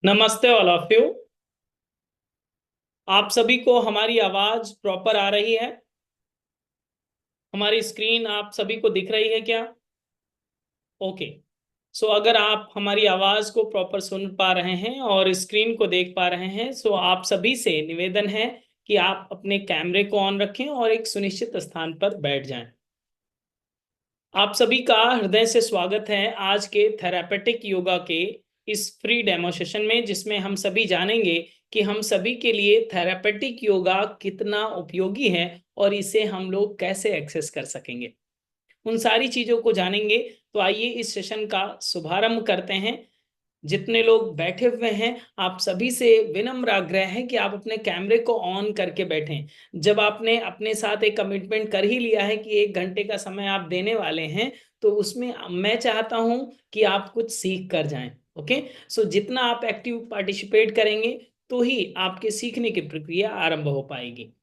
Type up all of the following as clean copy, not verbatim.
नमस्ते all of you. आप सभी को हमारी आवाज प्रॉपर आ रही है? हमारी स्क्रीन आप सभी को दिख रही है क्या? ओके। सो अगर आप हमारी आवाज को प्रॉपर सुन पा रहे हैं और स्क्रीन को देख पा रहे हैं, सो आप सभी से निवेदन है कि आप अपने कैमरे को ऑन रखें और एक सुनिश्चित स्थान पर बैठ जाएं। आप सभी का हृदय से स्वागत है आज के थेरापेटिक योगा के इस फ्री डेमो सेशन में, जिसमें हम सभी जानेंगे कि हम सभी के लिए थेरापेटिक योगा कितना उपयोगी है और इसे हम लोग कैसे एक्सेस कर सकेंगे। उन सारी चीजों को जानेंगे। तो आइए इस सेशन का शुभारंभ करते हैं। जितने लोग बैठे हुए हैं, आप सभी से विनम्र आग्रह है कि आप अपने कैमरे को ऑन करके बैठें। जब आपने अपने साथ एक कमिटमेंट कर ही लिया है कि 1 घंटे का समय आप देने वाले हैं, तो उसमें मैं चाहता हूं कि आप कुछ सीख कर जाएं। ओके। सो जितना आप एक्टिव पार्टिसिपेट करेंगे, तो ही आपके सीखने की प्रक्रिया आरंभ हो पाएगी।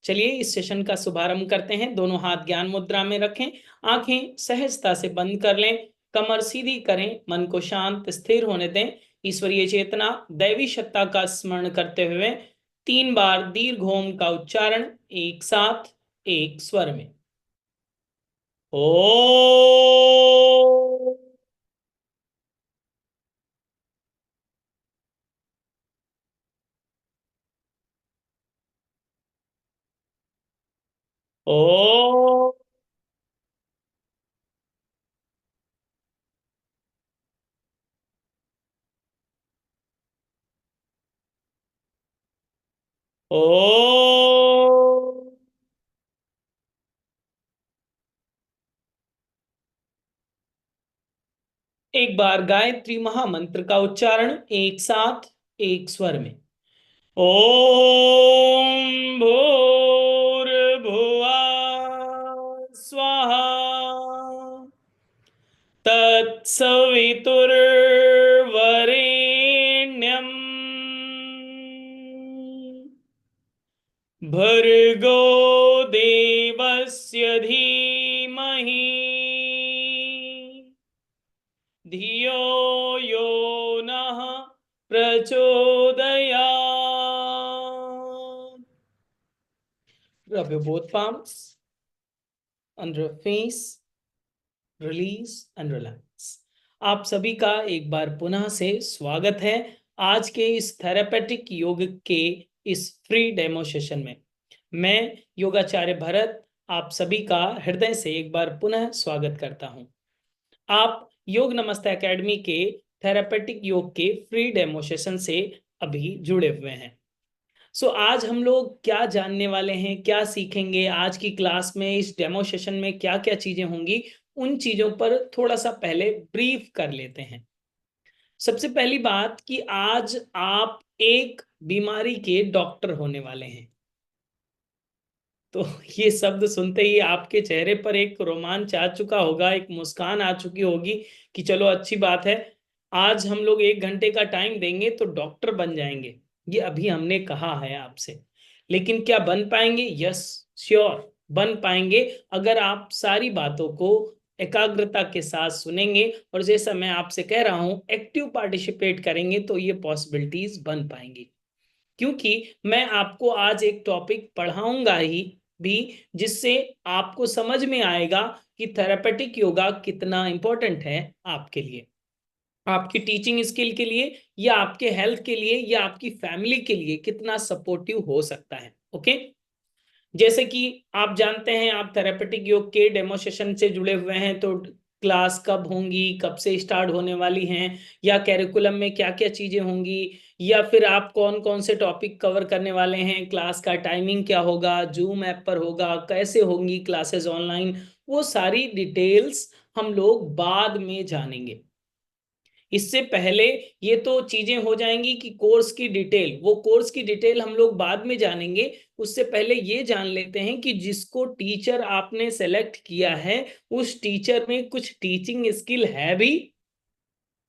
चलिए इस सेशन का शुभारंभ करते हैं। दोनों हाथ ज्ञान मुद्रा में रखें, आंखें सहजता से बंद कर लें, कमर सीधी करें, मन को शांत स्थिर होने दें। ईश्वरीय चेतना दैवी सत्ता का स्मरण करते हुए 3 बार दीर्घ ओम का उच्चारण एक साथ एक स्वर में। ओ ओ ओ एक बार गायत्री महामंत्र का उच्चारण एक साथ एक स्वर में। ओम भूर्भुवः स्वाहा तत्सवितुर्वरेण्यम् भर्गो देवस्य धीमहि धियो यो नः प्रचोदयात्। Rub your both palms under your face, release and relax। आप सभी का एक बार पुनः से स्वागत है आज के इस थेरापेटिक योग के इस फ्री डेमो सेशन में। मैं योगाचार्य भरत आप सभी का हृदय से एक बार पुनः स्वागत करता हूं। आप योग नमस्ते एकेडमी के थेरापेटिक योग के फ्री डेमो सेशन से अभी जुड़े हुए हैं। सो आज हम लोग क्या जानने वाले हैं, क्या सीखेंगे आज की क्लास में, इस डेमो सेशन में क्या क्या चीजें होंगी, उन चीजों पर थोड़ा सा पहले ब्रीफ कर लेते हैं। सबसे पहली बात कि आज आप एक बीमारी के डॉक्टर होने वाले हैं। तो ये शब्द सुनते ही आपके चेहरे पर एक रोमांच आ चुका होगा, एक मुस्कान आ चुकी होगी कि चलो अच्छी बात है, आज हम लोग 1 घंटे का टाइम देंगे तो डॉक्टर बन जाएंगे। ये अभी हमने कहा है आपसे, लेकिन क्या बन पाएंगे? यस, श्योर बन पाएंगे, अगर आप सारी बातों को एकाग्रता के साथ सुनेंगे और जैसा मैं आपसे कह रहा हूं एक्टिव पार्टिसिपेट करेंगे, तो ये पॉसिबिलिटीज बन पाएंगी। क्योंकि मैं आपको आज एक टॉपिक पढ़ाऊंगा ही भी, जिससे आपको समझ में आएगा कि थेरापेटिक योगा कितना इंपॉर्टेंट है आपके लिए, आपकी टीचिंग स्किल के लिए, या आपके हेल्थ के लिए, या आपकी फैमिली के लिए कितना सपोर्टिव हो सकता है। ओके। जैसे कि आप जानते हैं, आप थेरापेटिक योग के डेमोस्ट्रेशन से जुड़े हुए हैं, तो क्लास कब होंगी, कब से स्टार्ट होने वाली हैं, या कैरिकुलम में क्या क्या चीजें होंगी, या फिर आप कौन कौन से टॉपिक कवर करने वाले हैं, क्लास का टाइमिंग क्या होगा, जूम ऐप पर होगा, कैसे होंगी क्लासेस ऑनलाइन, वो सारी डिटेल्स हम लोग बाद में जानेंगे। इससे पहले ये तो चीजें हो जाएंगी कि कोर्स की डिटेल, वो कोर्स की डिटेल हम लोग बाद में जानेंगे। उससे पहले ये जान लेते हैं कि जिसको टीचर आपने सेलेक्ट किया है, उस टीचर में कुछ टीचिंग स्किल है भी,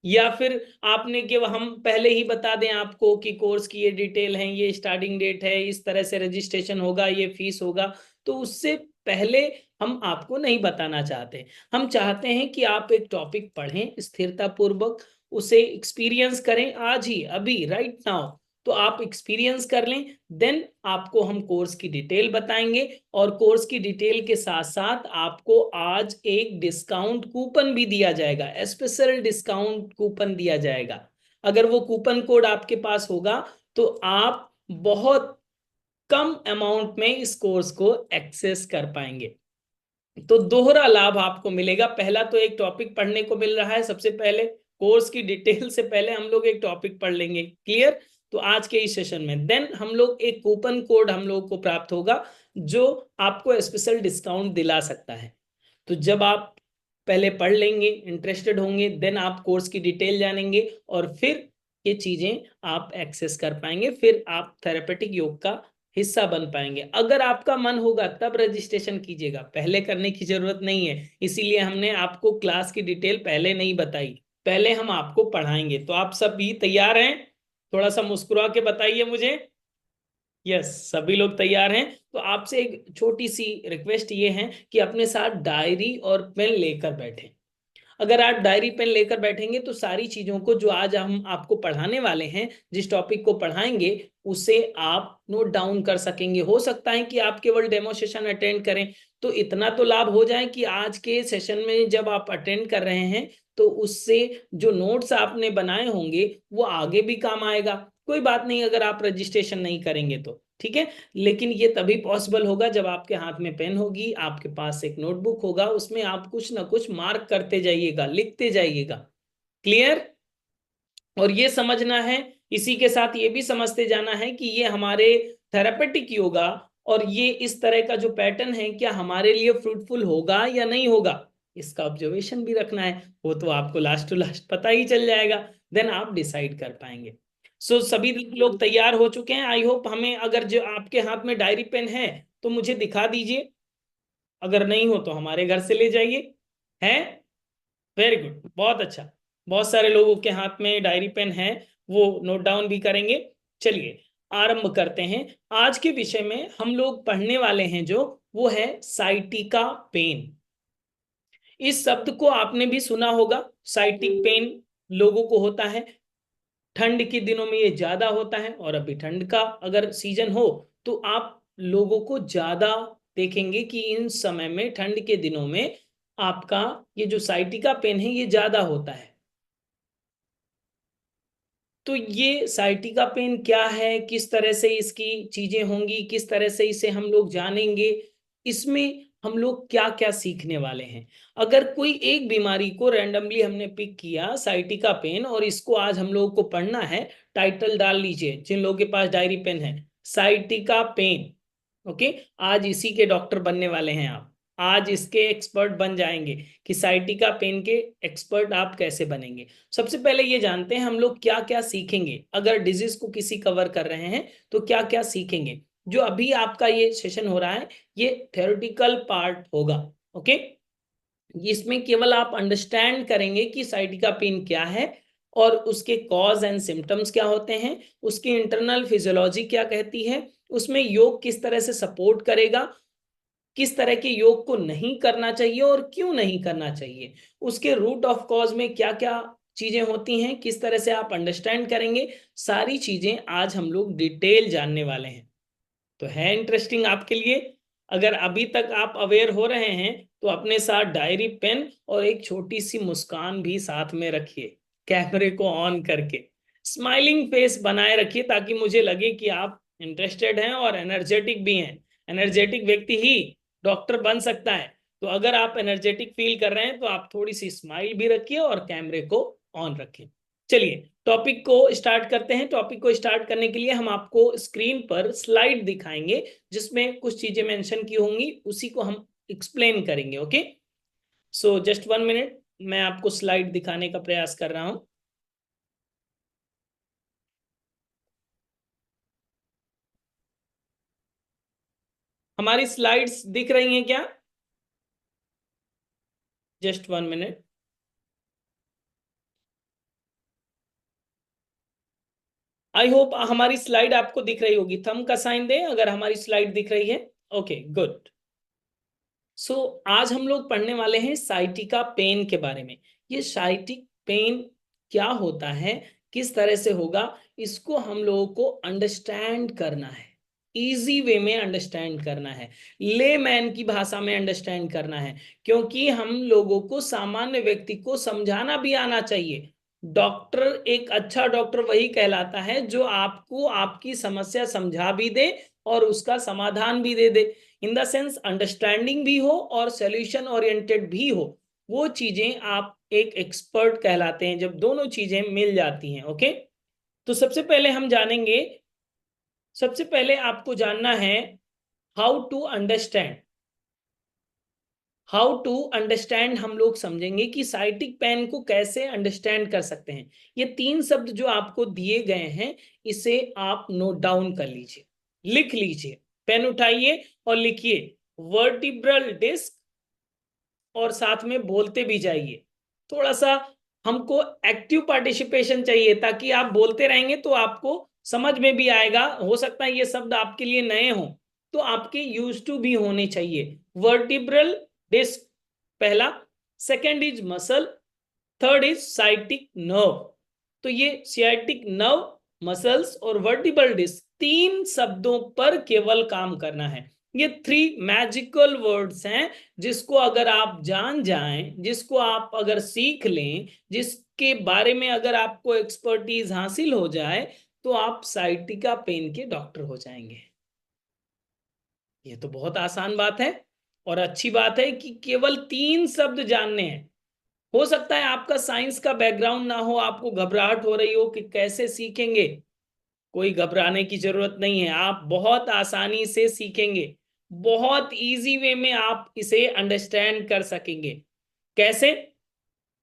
या फिर आपने कि हम पहले ही बता दें आपको कि कोर्स की ये डिटेल है, ये स्टार्टिंग डेट है, इस तरह से रजिस्ट्रेशन होगा, ये फीस होगा। तो उससे पहले हम आपको नहीं बताना चाहते। हम चाहते हैं कि आप एक टॉपिक पढ़ें स्थिरता पूर्वक, उसे एक्सपीरियंस करें आज ही, अभी, राइट नाउ। तो आप एक्सपीरियंस कर लें, देन आपको हम कोर्स की डिटेल बताएंगे, और कोर्स की डिटेल के साथ साथ आपको आज एक डिस्काउंट कूपन भी दिया जाएगा, स्पेशल डिस्काउंट कूपन दिया जाएगा। अगर वो कूपन कोड आपके पास होगा तो आप बहुत कम अमाउंट में इस कोर्स को एक्सेस कर पाएंगे। तो दोहरा लाभ आपको मिलेगा। पहला तो एक टॉपिक पढ़ने को मिल रहा है, सबसे पहले कोर्स की डिटेल से पहले हम लोग एक टॉपिक पढ़ लेंगे, क्लियर। तो आज के इस सेशन में देन हम लोग एक कूपन कोड हम लोग को प्राप्त होगा जो आपको स्पेशल डिस्काउंट दिला सकता है। तो जब आप पहले पढ़ लेंगे, इंटरेस्टेड होंगे, देन आप कोर्स की डिटेल जानेंगे और फिर ये चीजें आप एक्सेस कर पाएंगे, फिर आप थेरेपेटिक योग का हिस्सा बन पाएंगे। अगर आपका मन होगा तब रजिस्ट्रेशन कीजिएगा, पहले करने की जरूरत नहीं है। इसीलिए हमने आपको क्लास की डिटेल पहले नहीं बताई, पहले हम आपको पढ़ाएंगे। तो आप सब भी तैयार हैं? थोड़ा सा मुस्कुरा के बताइए मुझे। यस, सभी लोग तैयार हैं। तो आपसे एक छोटी सी रिक्वेस्ट ये है कि अपने साथ डायरी और पेन लेकर बैठें। अगर आप डायरी पेन लेकर बैठेंगे तो सारी चीजों को जो आज हम आपको पढ़ाने वाले हैं, जिस टॉपिक को पढ़ाएंगे, उसे आप नोट डाउन कर सकेंगे। हो सकता है कि आप केवल डेमो सेशन अटेंड करें, तो इतना तो लाभ हो जाए कि आज के सेशन में जब आप अटेंड कर रहे हैं तो उससे जो नोट्स आपने बनाए होंगे वो आगे भी काम आएगा। कोई बात नहीं अगर आप रजिस्ट्रेशन नहीं करेंगे तो, ठीक है। लेकिन ये तभी पॉसिबल होगा जब आपके हाथ में पेन होगी, आपके पास एक नोटबुक होगा, उसमें आप कुछ ना कुछ मार्क करते जाइएगा, लिखते जाइएगा, क्लियर। और ये समझना है, इसी के साथ ये भी समझते जाना है कि ये हमारे थेरेपेटिक योगा और ये इस तरह का जो पैटर्न है क्या हमारे लिए फ्रूटफुल होगा या नहीं होगा, इसका ऑब्जर्वेशन भी रखना है। वो तो आपको लास्ट टू लास्ट पता ही चल जाएगा, देन आप डिसाइड कर पाएंगे। सभी लोग तैयार हो चुके हैं आई होप। हमें अगर जो आपके हाथ में डायरी पेन है तो मुझे दिखा दीजिए, अगर नहीं हो तो हमारे घर से ले जाइए। है, वेरी गुड, बहुत अच्छा। बहुत सारे लोगों के हाथ में डायरी पेन है, वो नोट डाउन भी करेंगे। चलिए आरंभ करते हैं। आज के विषय में हम लोग पढ़ने वाले हैं जो वो है साइटिका पेन। इस शब्द को आपने भी सुना होगा। साइटिक पेन लोगों को होता है, ठंड के दिनों में ये ज्यादा होता है, और अभी ठंड का अगर सीजन हो तो आप लोगों को ज्यादा देखेंगे कि इन समय में ठंड के दिनों में आपका ये जो साइटिका पेन है ये ज्यादा होता है। तो ये साइटिका पेन क्या है, किस तरह से इसकी चीजें होंगी, किस तरह से इसे हम लोग जानेंगे, इसमें हम लोग क्या क्या सीखने वाले हैं। अगर कोई एक बीमारी को रैंडमली हमने पिक किया साइटिका पेन और इसको आज हम लोगों को पढ़ना है, टाइटल डाल लीजिए जिन लोगों के पास डायरी पेन है, साइटिका पेन। ओके, आज इसी के डॉक्टर बनने वाले हैं आप, आज इसके एक्सपर्ट बन जाएंगे कि साइटिका पेन के एक्सपर्ट आप कैसे बनेंगे। सबसे पहले ये जानते हैं हम लोग क्या क्या सीखेंगे, अगर डिजीज को किसी कवर कर रहे हैं तो क्या क्या सीखेंगे। जो अभी आपका ये सेशन हो रहा है ये थ्योरेटिकल पार्ट होगा, ओके। इसमें केवल आप अंडरस्टैंड करेंगे कि साइटिका पेन क्या है और उसके कॉज एंड सिम्टम्स क्या होते हैं, उसकी इंटरनल फिजियोलॉजी क्या कहती है, उसमें योग किस तरह से सपोर्ट करेगा, किस तरह के योग को नहीं करना चाहिए और क्यों नहीं करना चाहिए, उसके रूट ऑफ कॉज में क्या क्या चीजें होती हैं, किस तरह से आप अंडरस्टैंड करेंगे। सारी चीजें आज हम लोग डिटेल जानने वाले हैं। तो है इंटरेस्टिंग आपके लिए। अगर अभी तक आप अवेयर हो रहे हैं तो अपने साथ डायरी पेन और एक छोटी सी मुस्कान भी साथ में रखिए, कैमरे को ऑन करके स्माइलिंग फेस बनाए रखिए ताकि मुझे लगे कि आप इंटरेस्टेड हैं और एनर्जेटिक भी हैं। एनर्जेटिक व्यक्ति ही डॉक्टर बन सकता है। तो अगर आप एनर्जेटिक फील कर रहे हैं तो आप थोड़ी सी स्माइल भी रखिए और कैमरे को ऑन रखें। चलिए टॉपिक को स्टार्ट करते हैं। टॉपिक को स्टार्ट करने के लिए हम आपको स्क्रीन पर स्लाइड दिखाएंगे जिसमें कुछ चीजें मेंशन की होंगी, उसी को हम एक्सप्लेन करेंगे, ओके। सो जस्ट 1 मिनट, मैं आपको स्लाइड दिखाने का प्रयास कर रहा हूं। हमारी स्लाइड्स दिख रही हैं क्या? Just 1 minute. आई होप हमारी स्लाइड आपको दिख रही होगी, थंब का साइन दें अगर हमारी स्लाइड दिख रही है। Okay good. सो आज हम लोग पढ़ने वाले हैं साइटिका पेन के बारे में। ये साइटिक पेन क्या होता है, किस तरह से होगा, इसको हम लोगों को अंडरस्टैंड करना है, इजी वे में अंडरस्टैंड करना है, लेमैन की भाषा में अंडरस्टैंड करना है, क्योंकि हम लोगों को सामान्य व्यक्ति को समझाना भी आना चाहिए। डॉक्टर, एक अच्छा डॉक्टर वही कहलाता है जो आपको आपकी समस्या समझा भी दे और उसका समाधान भी दे दे, इन द सेंस अंडरस्टैंडिंग भी हो और सॉल्यूशन ओरिएंटेड भी हो। वो चीजें आप एक एक्सपर्ट कहलाते हैं जब दोनों चीजें मिल जाती हैं। ओके, तो सबसे पहले हम जानेंगे, सबसे पहले आपको जानना है how to understand. How to understand हम लोग समझेंगे कि साइटिक पेन को कैसे अंडरस्टैंड कर सकते हैं। ये 3 शब्द जो आपको दिए गए हैं, इसे आप नोट डाउन कर लीजिए, लिख लीजिए, पेन उठाइए और लिखिए वर्टिब्रल डिस्क, और साथ में बोलते भी जाइए। थोड़ा सा हमको एक्टिव पार्टिसिपेशन चाहिए, ताकि आप बोलते रहेंगे तो आपको समझ में भी आएगा। हो सकता है ये शब्द आपके लिए नए हों, तो आपके यूज टू भी होने चाहिए। वर्टिब्रल डिस्क पहला, second is muscle, third is sciatic nerve. तो ये सियाटिक नर्व, मसल्स और वर्टिब्रल डिस्क 3 शब्दों पर केवल काम करना है। ये 3 मैजिकल वर्ड्स हैं, जिसको अगर आप जान जाएं, जिसको आप अगर सीख लें, जिसके बारे में अगर आपको एक्सपर्टीज हासिल हो जाए, तो आप साइटिका पेन के डॉक्टर हो जाएंगे। ये तो बहुत आसान बात है और अच्छी बात है कि केवल 3 शब्द जानने हैं। हो सकता है आपका साइंस का बैकग्राउंड ना हो, आपको घबराहट हो रही हो कि कैसे सीखेंगे। कोई घबराने की जरूरत नहीं है, आप बहुत आसानी से सीखेंगे, बहुत इजी वे में आप इसे अंडरस्टैंड कर सकेंगे। कैसे,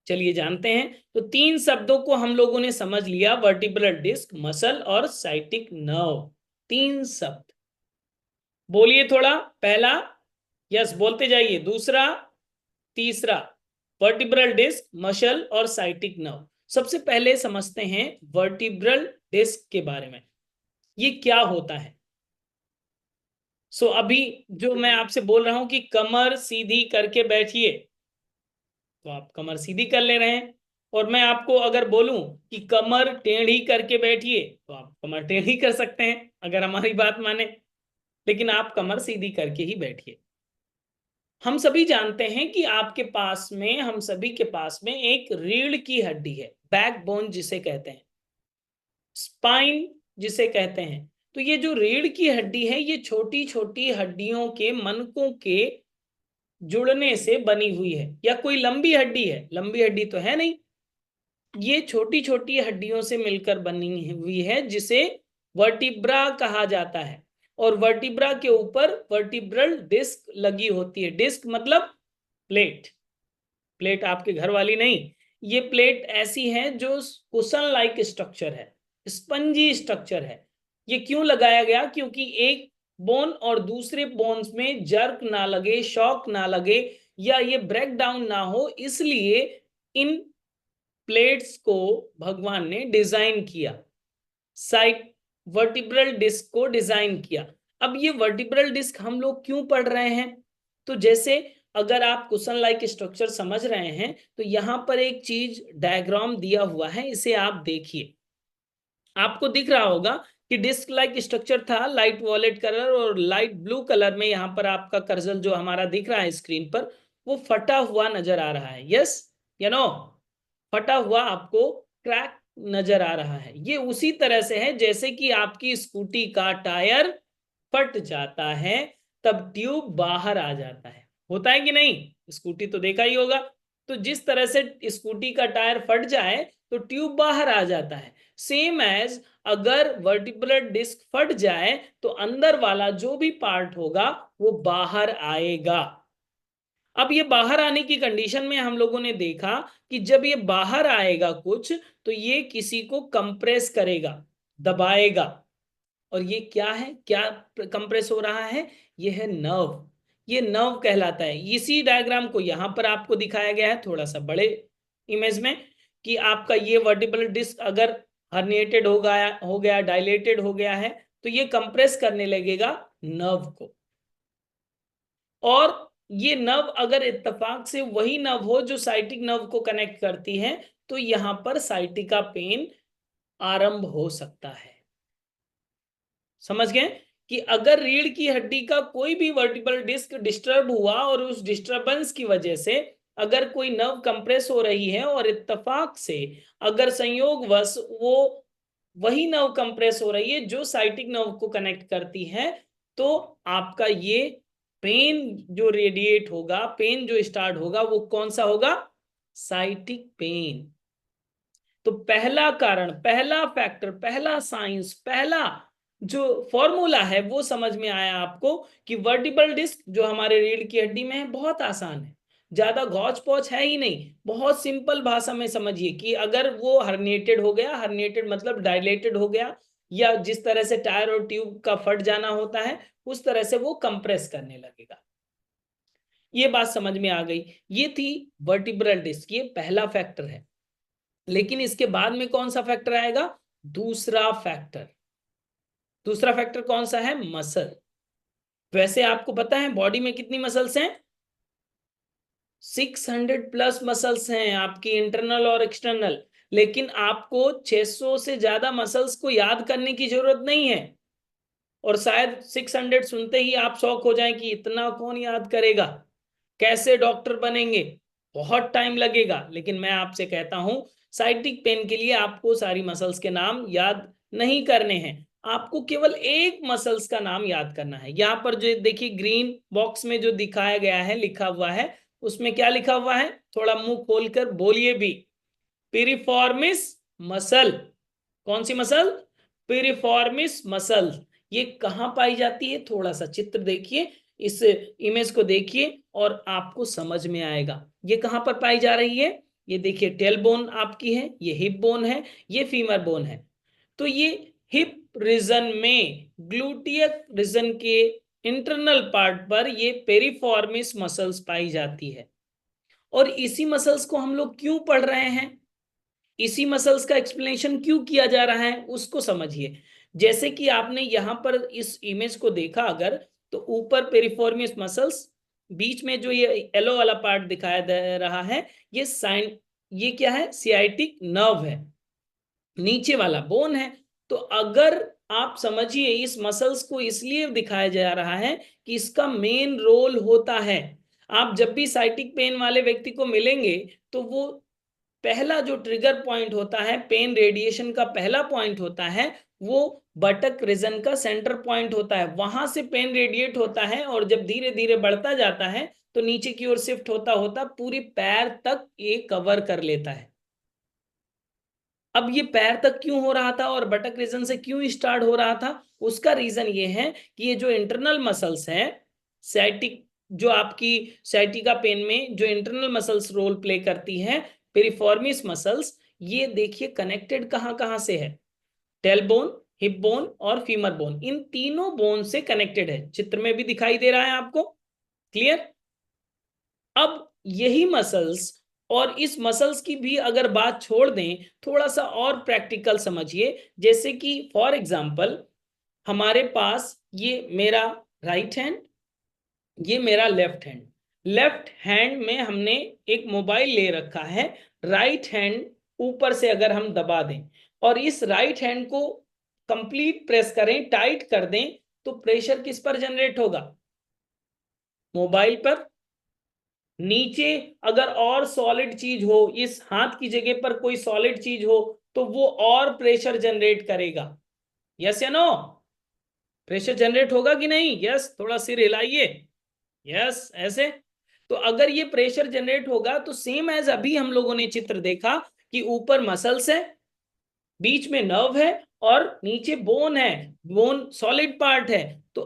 चलिए जानते हैं। तो 3 शब्दों को हम लोगों ने समझ लिया, वर्टिब्रल डिस्क, मसल और साइटिक नर्व। 3 शब्द बोलिए थोड़ा। पहला, यस बोलते जाइए। दूसरा, तीसरा, वर्टिब्रल डिस्क, मसल और साइटिक नर्व। सबसे पहले समझते हैं वर्टिब्रल डिस्क के बारे में, ये क्या होता है। अभी जो मैं आपसे बोल रहा हूं कि कमर सीधी करके बैठिए, तो आप कमर सीधी कर ले रहे हैं। और मैं आपको अगर बोलूं कि कमर टेढ़ी करके बैठिए, तो आप कमर टेढ़ी कर सकते हैं अगर हमारी बात माने, लेकिन आप कमर सीधी करके ही बैठिए। हम सभी जानते हैं कि आपके पास में, हम सभी के पास में एक रीढ़ की हड्डी है, बैकबोन जिसे कहते हैं, स्पाइन जिसे कहते हैं। तो ये जो रीढ़ की हड्डी है, ये छोटी छोटी हड्डियों के मनकों के जुड़ने से बनी हुई है, या कोई लंबी हड्डी है? लंबी हड्डी तो है नहीं, ये छोटी छोटी हड्डियों से मिलकर बनी हुई है, जिसे वर्टिब्रा कहा जाता है। और वर्टिब्रा के ऊपर वर्टिब्रल डिस्क लगी होती है। डिस्क मतलब प्लेट, प्लेट आपके घर वाली नहीं, ये प्लेट ऐसी है जो कुशन लाइक स्ट्रक्चर है, स्पंजी स्ट्रक्चर है। ये क्यों लगाया गया? क्योंकि एक बोन और दूसरे बोन्स में जर्क ना लगे, शॉक ना लगे, या ये ब्रेक डाउन ना हो, इसलिए इन प्लेट्स को भगवान ने डिजाइन किया, साइट वर्टिब्रल डिस्क को डिजाइन किया। अब ये वर्टिब्रल डिस्क हम लोग क्यों पढ़ रहे हैं? तो जैसे अगर आप कुशन लाइक स्ट्रक्चर समझ रहे हैं, तो यहां पर एक चीज डायग्राम दिया हुआ है, इसे आप देखिए। आपको दिख रहा होगा कि डिस्क लाइक स्ट्रक्चर था, लाइट वॉलेट कलर और लाइट ब्लू कलर में। यहां पर आपका कर्सर जो हमारा दिख रहा है स्क्रीन पर, वो फटा हुआ नजर आ रहा है। यस या नो? फटा हुआ आपको क्रैक नजर आ रहा है। ये उसी तरह से है जैसे कि आपकी स्कूटी का टायर फट जाता है, तब ट्यूब बाहर आ जाता है। होता है कि नहीं? स्कूटी तो देखा ही होगा। तो जिस तरह से स्कूटी का टायर फट जाए तो ट्यूब बाहर आ जाता है, सेम एज अगर वर्टिब्रल डिस्क फट जाए तो अंदर वाला जो भी पार्ट होगा वो बाहर आएगा। अब ये बाहर आने की कंडीशन में हम लोगों ने देखा कि जब ये बाहर आएगा कुछ, तो ये किसी को कंप्रेस करेगा, दबाएगा। और ये क्या है, क्या कंप्रेस हो रहा है? ये है नर्व, ये नर्व कहलाता है। इसी डायग्राम को यहां पर आपको दिखाया गया है थोड़ा सा बड़े इमेज में, कि आपका ये वर्टिब्रल डिस्क अगर हर्निएटेड हो गया, डायलेटेड हो गया है, तो ये कंप्रेस करने लगेगा नर्व को। और ये नर्व अगर इत्तेफाक से वही नर्व हो जो साइटिक नर्व को कनेक्ट करती है, तो यहां पर साइटिका पेन आरंभ हो सकता है। समझ गए कि अगर रीढ़ की हड्डी का कोई भी वर्टिब्रल डिस्क डिस्टर्ब हुआ और उस डिस्टरबेंस की वजह से अगर कोई नर्व कंप्रेस हो रही है और इत्तेफाक से अगर संयोगवश वो वही नर्व कंप्रेस हो रही है जो साइटिक नर्व को कनेक्ट करती है, तो आपका ये पेन जो रेडिएट होगा, पेन जो स्टार्ट होगा, वो कौन सा होगा? Sciatic pen. तो पहला कारण, पहला फैक्टर, पहला साइंस, पहला जो फॉर्मूला है वो समझ में आया आपको कि वर्टिब्रल डिस्क जो हमारे रीढ़ की हड्डी में है बहुत आसान है, ज्यादा घौच पौच है ही नहीं। बहुत सिंपल भाषा में समझिए कि अगर वो हर्निएटेड हो गया, हर्निएटेड मतलब डायलेटेड हो गया, या जिस तरह से टायर और ट्यूब का फट जाना होता है उस तरह से वो कंप्रेस करने लगेगा। ये बात समझ में आ गई। ये थी वर्टिब्रल डिस्क, ये पहला फैक्टर है। लेकिन इसके बाद में कौन सा फैक्टर आएगा? दूसरा फैक्टर। दूसरा फैक्टर कौन सा है? मसल। वैसे आपको पता है बॉडी में कितनी मसल्स हैं? 600 प्लस मसल्स हैं आपकी, इंटरनल और एक्सटर्नल। लेकिन आपको 600 से ज्यादा मसल्स को याद करने की जरूरत नहीं है। और शायद 600 सुनते ही आप शौक हो जाएं कि इतना कौन याद करेगा, कैसे डॉक्टर बनेंगे, बहुत टाइम लगेगा। लेकिन मैं आपसे कहता हूं साइटिक पेन के लिए आपको सारी मसल्स के नाम याद नहीं करने हैं, आपको केवल एक मसल्स का नाम याद करना है। यहां पर जो देखिए ग्रीन बॉक्स में जो दिखाया गया है, लिखा हुआ है, उसमें क्या लिखा हुआ है? थोड़ा मुंह खोलकर बोलिए भी। Piriformis muscle. कौन सी मसल? Piriformis muscle. ये कहां पाई जाती है? थोड़ा सा चित्र देखिए, इस इमेज को देखिए और आपको समझ में आएगा ये कहां पर पाई जा रही है। ये देखिए टेल बोन आपकी है, ये हिप बोन है, ये फीमर बोन है। तो ये हिप रीजन में, ग्लूटियक रीजन के इंटरनल पार्ट पर ये पेरिफॉर्मिस मसल्स पाई जाती है। और इसी मसल्स को हम लोग क्यों पढ़ रहे हैं, इसी मसल्स का एक्सप्लेनेशन क्यों किया जा रहा है, उसको समझिए। जैसे कि आपने यहां पर इस इमेज को देखा अगर, तो ऊपर पेरिफॉर्मियस मसल्स, बीच में जो ये येलो वाला पार्ट दिखाया दे रहा है, ये साइन, ये क्या है? सियाटिक नर्व है, नीचे वाला बोन है। तो अगर आप समझिए इस मसल्स को इसलिए दिखाया जा रहा है कि इसका मेन रोल होता है। आप जब भी साइटिक पेन वाले व्यक्ति को मिलेंगे तो वो पहला जो ट्रिगर पॉइंट होता है, पेन रेडिएशन का पहला पॉइंट होता है, वो बटक रीजन का सेंटर पॉइंट होता है। वहां से पेन रेडिएट होता है और जब धीरे धीरे बढ़ता जाता है तो नीचे की ओर शिफ्ट होता होता पूरी पैर तक ये कवर कर लेता है। अब ये पैर तक क्यों हो रहा था और बटक रीजन से क्यों स्टार्ट हो रहा था? उसका रीजन ये है कि ये जो इंटरनल मसल्स हैं, सैटिक, जो आपकी सैटिका पेन में जो इंटरनल मसल्स रोल प्ले करती हैं, पेरिफॉर्मिस मसल्स, ये देखिए कनेक्टेड कहां कहां से है? टेल बोन, हिप बोन और फीमर बोन, इन तीनों बोन से कनेक्टेड है। चित्र में भी दिखाई दे रहा है आपको, क्लियर? अब यही मसल्स, और इस मसल्स की भी अगर बात छोड़ दें, थोड़ा सा और प्रैक्टिकल समझिए। जैसे कि फॉर एग्जांपल हमारे पास ये मेरा राइट हैंड, ये मेरा लेफ्ट हैंड। लेफ्ट हैंड में हमने एक मोबाइल ले रखा है, राइट हैंड ऊपर से अगर हम दबा दें और इस राइट हैंड को कंप्लीट प्रेस करें, टाइट कर दें, तो प्रेशर किस पर जनरेट होगा? मोबाइल पर। नीचे अगर और सॉलिड चीज हो, इस हाथ की जगह पर कोई सॉलिड चीज हो, तो वो और प्रेशर जनरेट करेगा। यस या नो? प्रेशर जनरेट होगा कि नहीं? यस, थोड़ा सिर हिलाइए। यस, ऐसे। तो अगर ये प्रेशर जनरेट होगा तो सेम एज अभी हम लोगों ने चित्र देखा कि ऊपर मसल्स है, बीच में नर्व है और नीचे बोन है, बोन सॉलिड पार्ट है। तो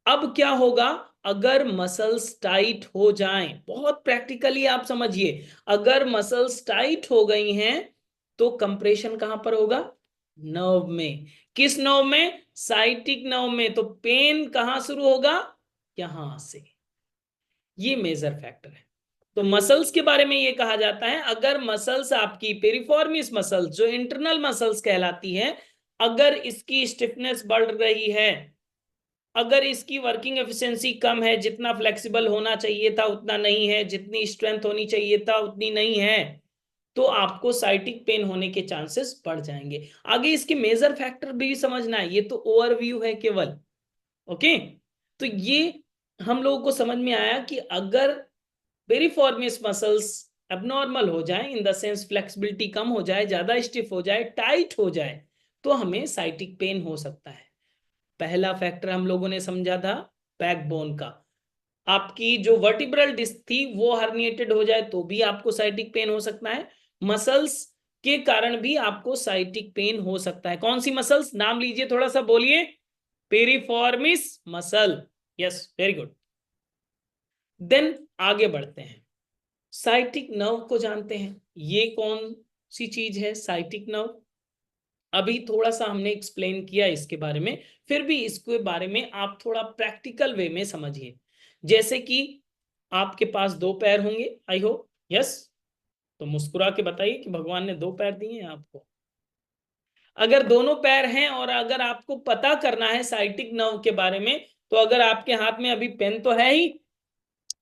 अब क्या होगा अगर मसल्स टाइट हो जाएं? बहुत प्रैक्टिकली आप समझिए, अगर मसल्स टाइट हो गई हैं तो कंप्रेशन कहां पर होगा? नर्व में। किस नर्व में? साइटिक नर्व में। तो पेन कहां शुरू होगा? यहां से। ये मेजर फैक्टर है। तो मसल्स के बारे में ये कहा जाता है, अगर मसल्स आपकी पेरिफॉर्मिस मसल्स जो इंटरनल मसल्स कहलाती है, अगर इसकी स्टिफनेस बढ़ रही है, अगर इसकी वर्किंग एफिशिएंसी कम है, जितना फ्लेक्सिबल होना चाहिए था उतना नहीं है, जितनी स्ट्रेंथ होनी चाहिए था उतनी नहीं है, तो आपको साइटिक पेन होने के चांसेस बढ़ जाएंगे। आगे इसके मेजर फैक्टर भी समझना है, ये तो ओवरव्यू है केवल। ओके, तो ये हम लोगों को समझ में आया कि अगर पेरिफॉर्मिस मसल्स एबनॉर्मल हो जाए, इन द सेंस फ्लेक्सिबिलिटी कम हो जाए, ज्यादा स्टिफ हो जाए, टाइट हो जाए, तो हमें साइटिक पेन हो सकता है। पहला फैक्टर हम लोगों ने समझा था बैकबोन का। आपकी जो वर्टिब्रल डिस्क थी वो हर्निएटेड हो जाए तो भी आपको साइटिक पेन हो सकता है। मसल्स के कारण भी आपको साइटिक पेन हो सकता है। कौन सी मसल्स, नाम लीजिए, थोड़ा सा बोलिए। Piriformis muscle, yes, very good. Then आगे बढ़ते हैं, साइटिक नर्व को जानते हैं। ये कौन सी चीज है साइटिक नर्व? अभी थोड़ा सा हमने एक्सप्लेन किया इसके बारे में, फिर भी इसके बारे में आप थोड़ा प्रैक्टिकल वे में समझिए। जैसे कि आपके पास दो पैर होंगे, आई होप, यस। तो मुस्कुरा के बताइए कि भगवान ने दो पैर दिए हैं आपको। अगर दोनों पैर हैं और अगर आपको पता करना है साइटिक नर्व के बारे में, तो अगर आपके हाथ में अभी पेन तो है ही,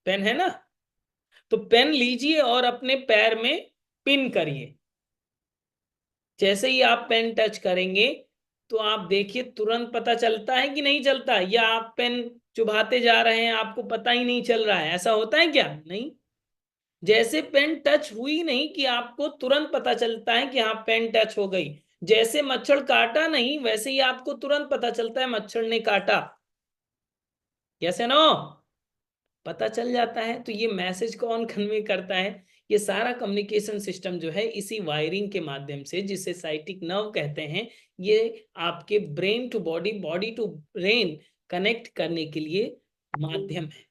पेन है ना, तो पेन लीजिए और अपने पैर में पिन करिए। जैसे ही आप पेन टच करेंगे तो आप देखिए तुरंत पता चलता है कि नहीं चलता, या आप पेन चुभाते जा रहे हैं, आपको पता ही नहीं चल रहा है, ऐसा होता है क्या? नहीं। जैसे पेन टच हुई नहीं कि आपको तुरंत पता चलता है कि हाँ पेन टच हो गई। जैसे मच्छर काटा नहीं वैसे ही आपको तुरंत पता चलता है मच्छर ने काटा। यस है नो, पता चल जाता है। तो ये मैसेज कौन कन्वे करता है? ये सारा कम्युनिकेशन सिस्टम जो है इसी वायरिंग के माध्यम से, जिसे साइटिक नर्व कहते हैं, ये आपके brain to body, body to brain connect करने के लिए माध्यम है।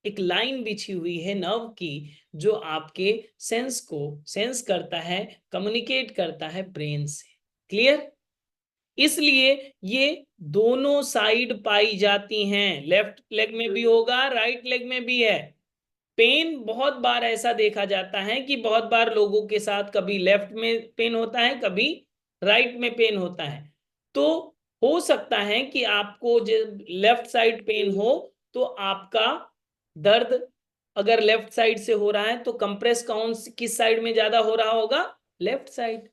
एक लाइन बिछी हुई है नर्व की जो आपके सेंस को सेंस करता है, कम्युनिकेट करता है ब्रेन से। क्लियर? इसलिए ये दोनों साइड पाई जाती हैं, लेफ्ट लेग में भी होगा, राइट लेग में भी है। पेन बहुत बार ऐसा देखा जाता है कि बहुत बार लोगों के साथ कभी लेफ्ट में पेन होता है, कभी राइट में पेन होता है। तो हो सकता है कि आपको जब लेफ्ट साइड पेन हो तो आपका दर्द अगर लेफ्ट साइड से हो रहा है तो कंप्रेस कौन किस साइड में ज्यादा हो रहा होगा? Left side.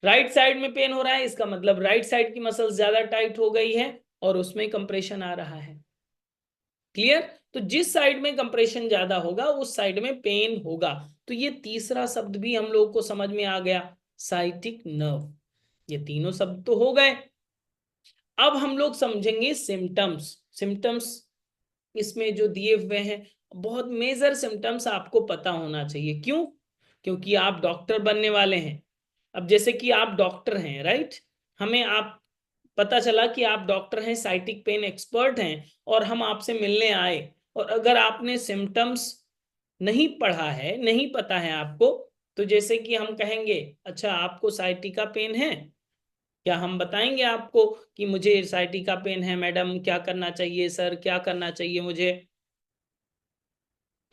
राइट साइड में पेन हो रहा है, इसका मतलब राइट साइड की मसल ज्यादा टाइट हो गई है और उसमें कंप्रेशन आ रहा है। क्लियर? तो जिस साइड में कंप्रेशन ज्यादा होगा उस साइड में पेन होगा। तो ये तीसरा शब्द भी हम लोग को समझ में आ गया, साइटिक नर्व। ये तीनों शब्द तो हो गए। अब हम लोग समझेंगे सिम्टम्स। सिम्टम्स इसमें जो दिए हुए हैं, बहुत मेजर सिम्टम्स आपको पता होना चाहिए। क्यों? क्योंकि आप डॉक्टर बनने वाले हैं। अब जैसे कि आप डॉक्टर हैं, राइट, हमें आप पता चला कि आप डॉक्टर हैं, साइटिक पेन एक्सपर्ट हैं, और हम आपसे मिलने आए, और अगर आपने सिम्टम्स नहीं पढ़ा है, नहीं पता है आपको, तो जैसे कि हम कहेंगे अच्छा आपको साइटिका पेन है, क्या हम बताएंगे आपको कि मुझे साइटिका पेन है मैडम, क्या करना चाहिए सर, क्या करना चाहिए मुझे?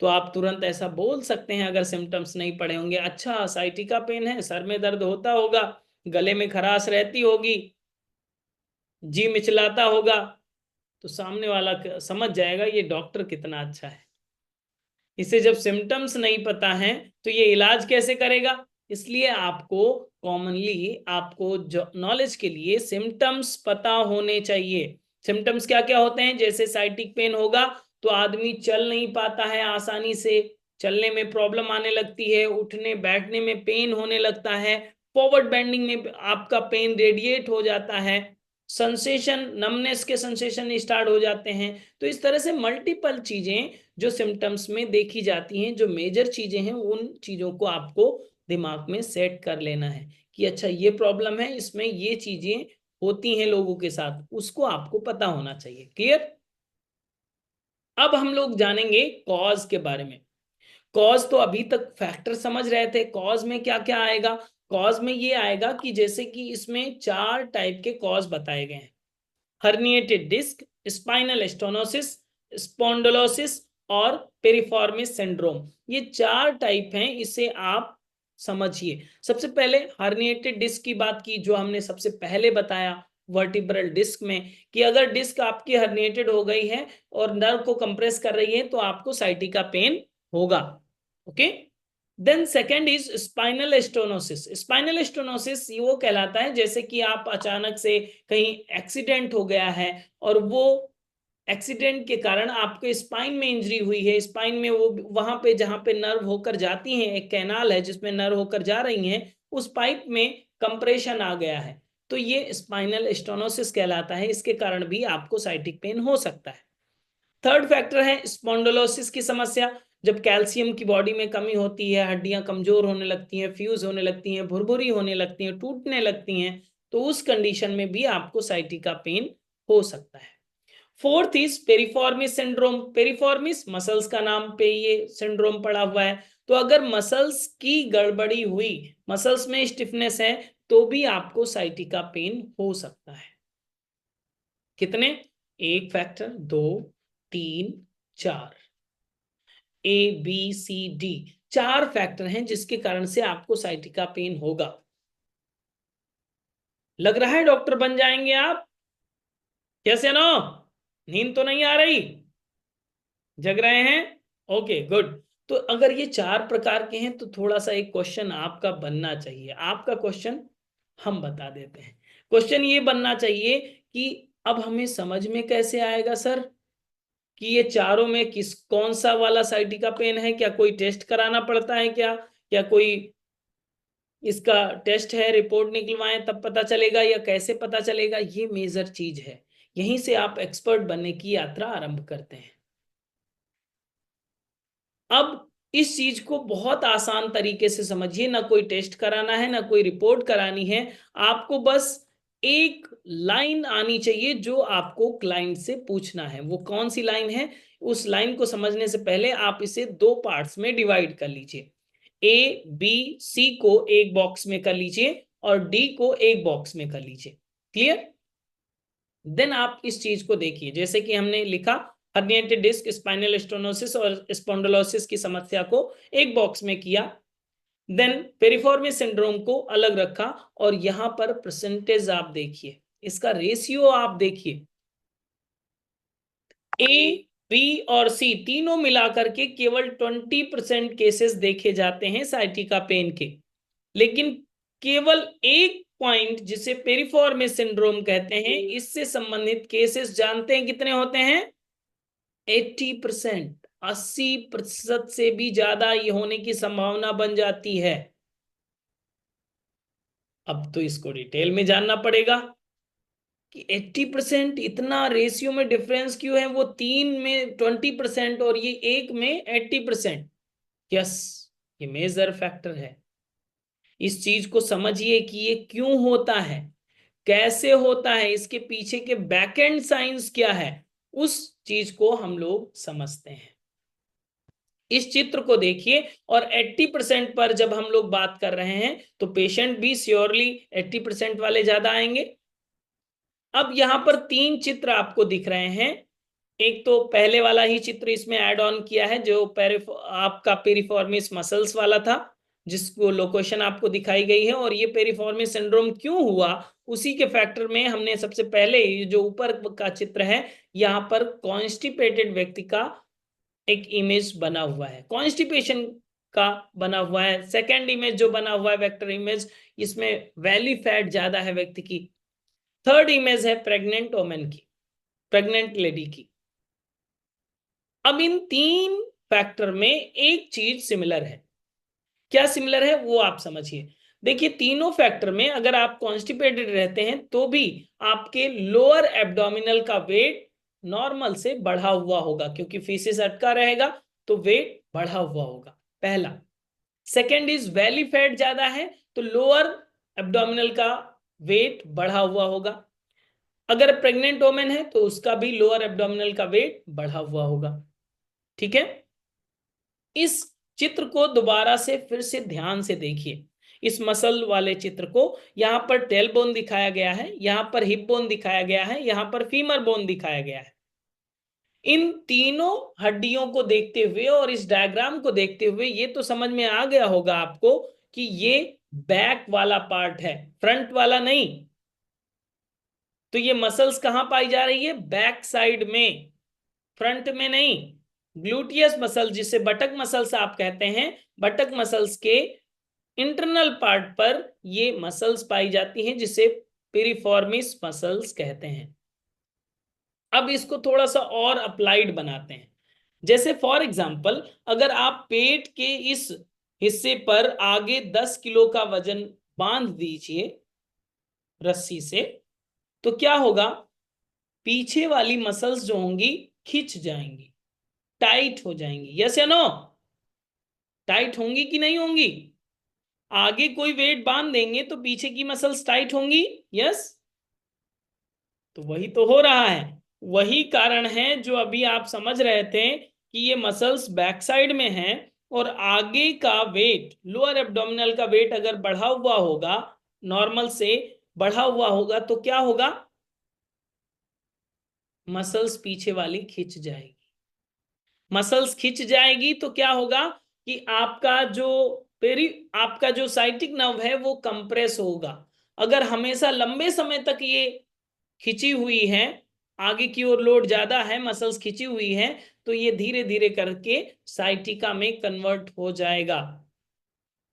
तो आप तुरंत ऐसा बोल सकते हैं अगर सिम्टम्स नहीं पड़े होंगे, अच्छा साइटिका पेन है, सर में दर्द होता होगा, गले में खराश रहती होगी, जी मिचलाता होगा, तो सामने वाला समझ जाएगा ये डॉक्टर कितना अच्छा है। इसे जब सिम्टम्स नहीं पता है तो ये इलाज कैसे करेगा? इसलिए आपको कॉमनली, आपको नॉलेज के लिए सिम्टम्स पता होने चाहिए। सिम्टम्स क्या क्या होते हैं? जैसे साइटिक पेन होगा तो आदमी चल नहीं पाता है आसानी से, चलने में प्रॉब्लम आने लगती है, उठने बैठने में पेन होने लगता है, फॉरवर्ड बेंडिंग में आपका पेन रेडिएट हो जाता है, सेंसेशन, नमनेस के सेंसेशन स्टार्ट हो जाते हैं। तो इस तरह से मल्टीपल चीजें जो सिम्टम्स में देखी जाती हैं, जो मेजर चीजें हैं, उन चीजों को आपको दिमाग में सेट कर लेना है कि अच्छा ये प्रॉब्लम है, इसमें ये चीजें होती हैं लोगों के साथ, उसको आपको पता होना चाहिए। क्लियर? अब हम लोग जानेंगे कॉज के बारे में। कॉज तो अभी तक फैक्टर समझ रहे थे, कॉज में क्या क्या आएगा? कॉज में ये आएगा कि जैसे कि इसमें 4 टाइप के कॉज बताए गए हैं, herniated disc, spinal stenosis, spondylosis और पेरिफॉर्मिस सिंड्रोम। ये 4 टाइप हैं, इसे आप समझिए। सबसे पहले हर्निएटेड डिस्क की बात की, जो हमने सबसे पहले बताया वर्टिब्रल डिस्क में, कि अगर डिस्क आपकी हर्निएटेड हो गई है और नर्व को कंप्रेस कर रही है तो आपको साइटिका पेन होगा। Okay, then second is spinal stenosis. Spinal stenosis वो कहलाता है जैसे कि आप अचानक से कहीं एक्सीडेंट हो गया है और वो एक्सीडेंट के कारण आपके स्पाइन में इंजरी हुई है, स्पाइन में वो वहां पे जहां पे नर्व होकर जाती हैं, एक कैनाल है जिसमें नर्व होकर जा रही हैं, उस पाइप में कंप्रेशन आ गया है, तो ये स्पाइनल स्टोनोसिस कहलाता है। इसके कारण भी आपको साइटिक पेन हो सकता है। थर्ड फैक्टर है स्पॉन्डिलोसिस की समस्या। जब कैल्शियम की बॉडी में कमी होती है, हड्डियां कमजोर होने लगती हैं, फ्यूज होने लगती हैं, भुरभुरी होने लगती हैं, टूटने लगती हैं, तो उस कंडीशन में भी आपको साइटिका पेन हो सकता है। Fourth is पेरिफॉर्मिस syndrome. पेरिफॉर्मिस मसल्स का नाम पे ये सिंड्रोम पड़ा हुआ है। तो अगर मसल्स की गड़बड़ी हुई, मसल्स में स्टिफनेस है, तो भी आपको साइटिका पेन हो सकता है। कितने? एक फैक्टर, दो, तीन, चार, ABCD, चार फैक्टर हैं जिसके कारण से आपको साइटिका पेन होगा। लग रहा है डॉक्टर बन जाएंगे आप? कैसे नो? नींद तो नहीं आ रही? जग रहे हैं? Okay good. तो अगर ये चार प्रकार के हैं तो थोड़ा सा एक क्वेश्चन आपका बनना चाहिए। आपका क्वेश्चन हम बता देते हैं। क्वेश्चन ये बनना चाहिए कि अब हमें समझ में कैसे आएगा सर कि ये चारों में किस कौन सा वाला साइटिका पेन है? क्या कोई टेस्ट कराना पड़ता है क्या? क्या कोई इसका टेस्ट है, रिपोर्ट निकलवाएं तब पता चलेगा, या कैसे पता चलेगा? ये मेजर चीज है। यहीं से आप एक्सपर्ट बनने की यात्रा आरंभ करते हैं। अब इस चीज को बहुत आसान तरीके से समझिए। ना कोई टेस्ट कराना है, ना कोई रिपोर्ट करानी है। आपको बस एक लाइन आनी चाहिए जो आपको क्लाइंट से पूछना है। वो कौन सी लाइन है? उस लाइन को समझने से पहले आप इसे दो पार्ट्स में डिवाइड कर लीजिए। ABC को एक बॉक्स में कर लीजिए और D को एक बॉक्स में कर लीजिए। क्लियर? देन आप इस चीज को देखिए, जैसे कि हमने लिखा हर्निएटेड डिस्क, स्पाइनल स्टोनोसिस और स्पॉन्डिलोसिस की समस्या को एक बॉक्स में किया। देन पेरिफॉर्मिस सिंड्रोम को अलग रखा और यहां पर परसेंटेज आप देखिए, इसका रेशियो आप देखिए। A, B और C तीनों मिलाकर के केवल 20% केसेस देखे जाते हैं साइटिका पेन के। लेकिन केवल एक पॉइंट जिसे पेरिफॉर्मिस सिंड्रोम कहते हैं, इससे संबंधित केसेस जानते हैं कितने होते हैं? 80%, 80% से भी ज्यादा ये होने की संभावना बन जाती है। अब तो इसको डिटेल में जानना पड़ेगा कि 80% इतना रेशियो में डिफरेंस क्यों है? वो तीन में 20% और ये एक में 80%। यस, ये मेजर फैक्टर है। इस चीज को समझिए कि ये क्यों होता है, कैसे होता है, इसके पीछे के बैकएंड साइंस क्या है, उस चीज को हम लोग समझते हैं। इस चित्र को देखिए, और 80% पर जब हम लोग बात कर रहे हैं तो पेशेंट भी श्योरली 80% वाले ज्यादा आएंगे। अब यहां पर तीन चित्र आपको दिख रहे हैं। एक तो पहले वाला ही चित्र इसमें ऐड ऑन किया है जो आपका पेरिफॉर्मिस मसल्स वाला था, जिसको लोकेशन आपको दिखाई गई है। और ये पेरिफॉर्मिस सिंड्रोम क्यों हुआ, उसी के फैक्टर में हमने सबसे पहले ये जो ऊपर का चित्र है, यहाँ पर कॉन्स्टिपेटेड व्यक्ति का एक इमेज बना हुआ है, कॉन्स्टिपेशन का बना हुआ है। सेकेंड इमेज जो बना हुआ है वेक्टर इमेज, इसमें वैली फैट ज्यादा है व्यक्ति की। थर्ड इमेज है प्रेग्नेंट वोमेन की, प्रेग्नेंट लेडी की। अब इन तीन फैक्टर में एक चीज सिमिलर है। क्या सिमिलर है वो आप समझिए। देखिए तीनों फैक्टर में अगर आप कॉन्स्टिपेटेड रहते हैं तो भी आपके लोअर एब्डोमिनल का वेट नॉर्मल से बढ़ा हुआ होगा, क्योंकि फीसिस अटका रहेगा तो वेट बढ़ा हुआ होगा, पहला। सेकेंड इज वैली फैट ज्यादा है तो लोअर एब्डोमिनल का वेट बढ़ा हुआ होगा। अगर प्रेग्नेंट वोमेन है तो उसका भी लोअर एब्डोमिनल का वेट बढ़ा हुआ होगा। ठीक है? इस चित्र को दोबारा से फिर से ध्यान से देखिए। इस मसल वाले चित्र को, यहां पर टेल बोन दिखाया गया है, यहां पर हिप बोन दिखाया गया है, यहां पर फीमर बोन दिखाया गया है। इन तीनों हड्डियों को देखते हुए और इस डायग्राम को देखते हुए ये तो समझ में आ गया होगा आपको कि ये बैक वाला पार्ट है, फ्रंट वाला नहीं। तो ये मसल्स कहां पाई जा रही है? बैक साइड में, फ्रंट में नहीं। ग्लूटियस मसल, जिसे बटक मसल्स आप कहते हैं, बटक मसल्स के इंटरनल पार्ट पर ये मसल्स पाई जाती हैं, जिसे पिरिफॉर्मिस मसल्स कहते हैं। अब इसको थोड़ा सा और अप्लाइड बनाते हैं। जैसे फॉर एग्जांपल, अगर आप पेट के इस हिस्से पर आगे 10 किलो का वजन बांध दीजिए रस्सी से, तो क्या होगा, पीछे वाली मसल्स जो होंगी खिंच जाएंगी, टाइट हो जाएंगी। यस या नो? टाइट होंगी कि नहीं होंगी? आगे कोई वेट बांध देंगे तो पीछे की मसल्स टाइट होंगी। यस, तो वही तो हो रहा है। वही कारण है जो अभी आप समझ रहे थे कि ये मसल्स बैक साइड में हैं, और आगे का वेट, लोअर एब्डोमिनल का वेट अगर बढ़ा हुआ होगा, नॉर्मल से बढ़ा हुआ होगा, तो क्या होगा, मसल्स पीछे वाली खिंच जाएगी। मसल्स खिंच जाएगी तो क्या होगा कि आपका जो साइटिक नर्व है वो कंप्रेस होगा। अगर हमेशा लंबे समय तक ये खिंची हुई है, आगे की ओर लोड ज्यादा है, मसल्स खिंची हुई है, तो ये धीरे धीरे करके साइटिका में कन्वर्ट हो जाएगा।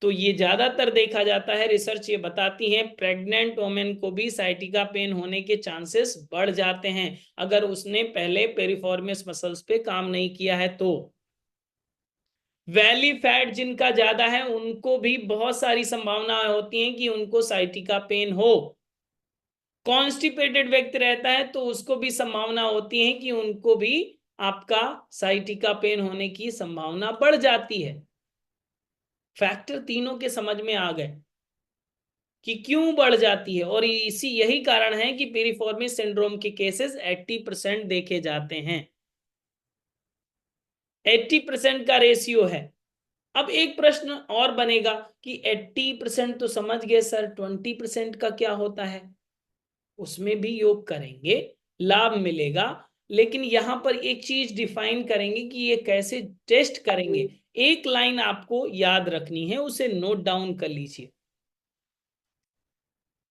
तो ये ज्यादातर देखा जाता है, रिसर्च ये बताती है, प्रेग्नेंट वोमेन को भी साइटिका पेन होने के चांसेस बढ़ जाते हैं अगर उसने पहले पेरिफॉर्मियस मसल्स पे काम नहीं किया है तो। वैली फैट जिनका ज्यादा है उनको भी बहुत सारी संभावनाएं होती हैं कि उनको साइटिका पेन हो। कॉन्स्टिपेटेड व्यक्ति रहता है तो उसको भी संभावना होती है कि उनको भी आपका साइटिका पेन होने की संभावना बढ़ जाती है। फैक्टर तीनों के समझ में आ गए कि क्यों बढ़ जाती है, और यही कारण है कि पेरिफॉर्मिस सिंड्रोम के केसेस 80% देखे जाते हैं। 80% का रेशियो है। अब एक प्रश्न और बनेगा कि 80% तो समझ गए सर, 20% का क्या होता है? उसमें भी योग करेंगे, लाभ मिलेगा, लेकिन यहां पर एक चीज डिफाइन करेंगे कि ये कैसे टेस्ट करेंगे। एक लाइन आपको याद रखनी है, उसे नोट डाउन कर लीजिए।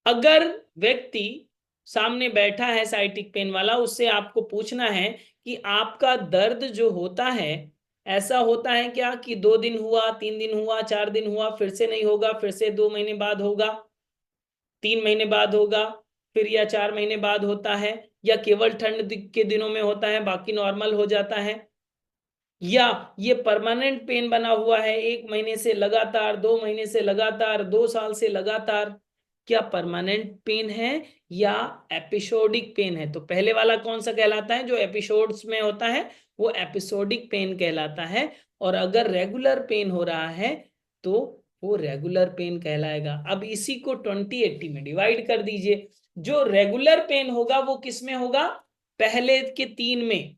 अगर व्यक्ति सामने बैठा है साइटिक पेन वाला, उससे आपको पूछना है कि आपका दर्द जो होता है, ऐसा होता है क्या कि 2 दिन हुआ, 3 दिन हुआ, 4 दिन हुआ, फिर से नहीं होगा, फिर से 2 महीने बाद होगा, 3 महीने बाद होगा, फिर या 4 महीने बाद होता है, या केवल ठंड के दिनों में होता है बाकी नॉर्मल हो जाता है, या ये परमानेंट पेन बना हुआ है 1 महीने से लगातार, 2 महीने से लगातार, 2 साल से लगातार, क्या परमानेंट पेन है या एपिसोडिक पेन है? तो पहले वाला कौन सा कहलाता है, जो एपिसोड्स में होता है, वो एपिसोडिक पेन कहलाता है। और अगर रेगुलर पेन हो रहा है तो वो रेगुलर पेन कहलाएगा। अब इसी को 20/80 में डिवाइड कर दीजिए। जो रेगुलर पेन होगा वो किस में होगा? पहले के 3 में,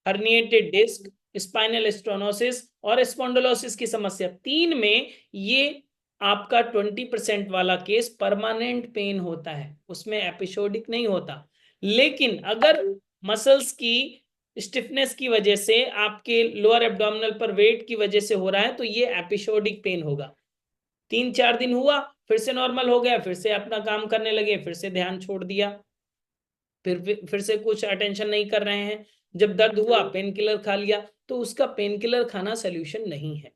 हर्निएटेड डिस्क, स्पाइनल स्टोनोसिस और स्पॉन्डिलोसिस की समस्या, 3 में ये आपका 20% वाला केस परमानेंट पेन होता है, उसमें एपिसोडिक नहीं होता। लेकिन अगर मसल्स की स्टिफनेस की वजह से, आपके लोअर एब्डोमिनल पर वेट की वजह से हो रहा है, तो ये एपिसोडिक पेन होगा। 3-4 दिन हुआ, फिर से नॉर्मल हो गया, फिर से अपना काम करने लगे, फिर से ध्यान छोड़ दिया, फिर से कुछ अटेंशन नहीं कर रहे हैं। जब दर्द हुआ, पेन किलर खा लिया, तो उसका पेन किलर खाना सोल्यूशन नहीं है,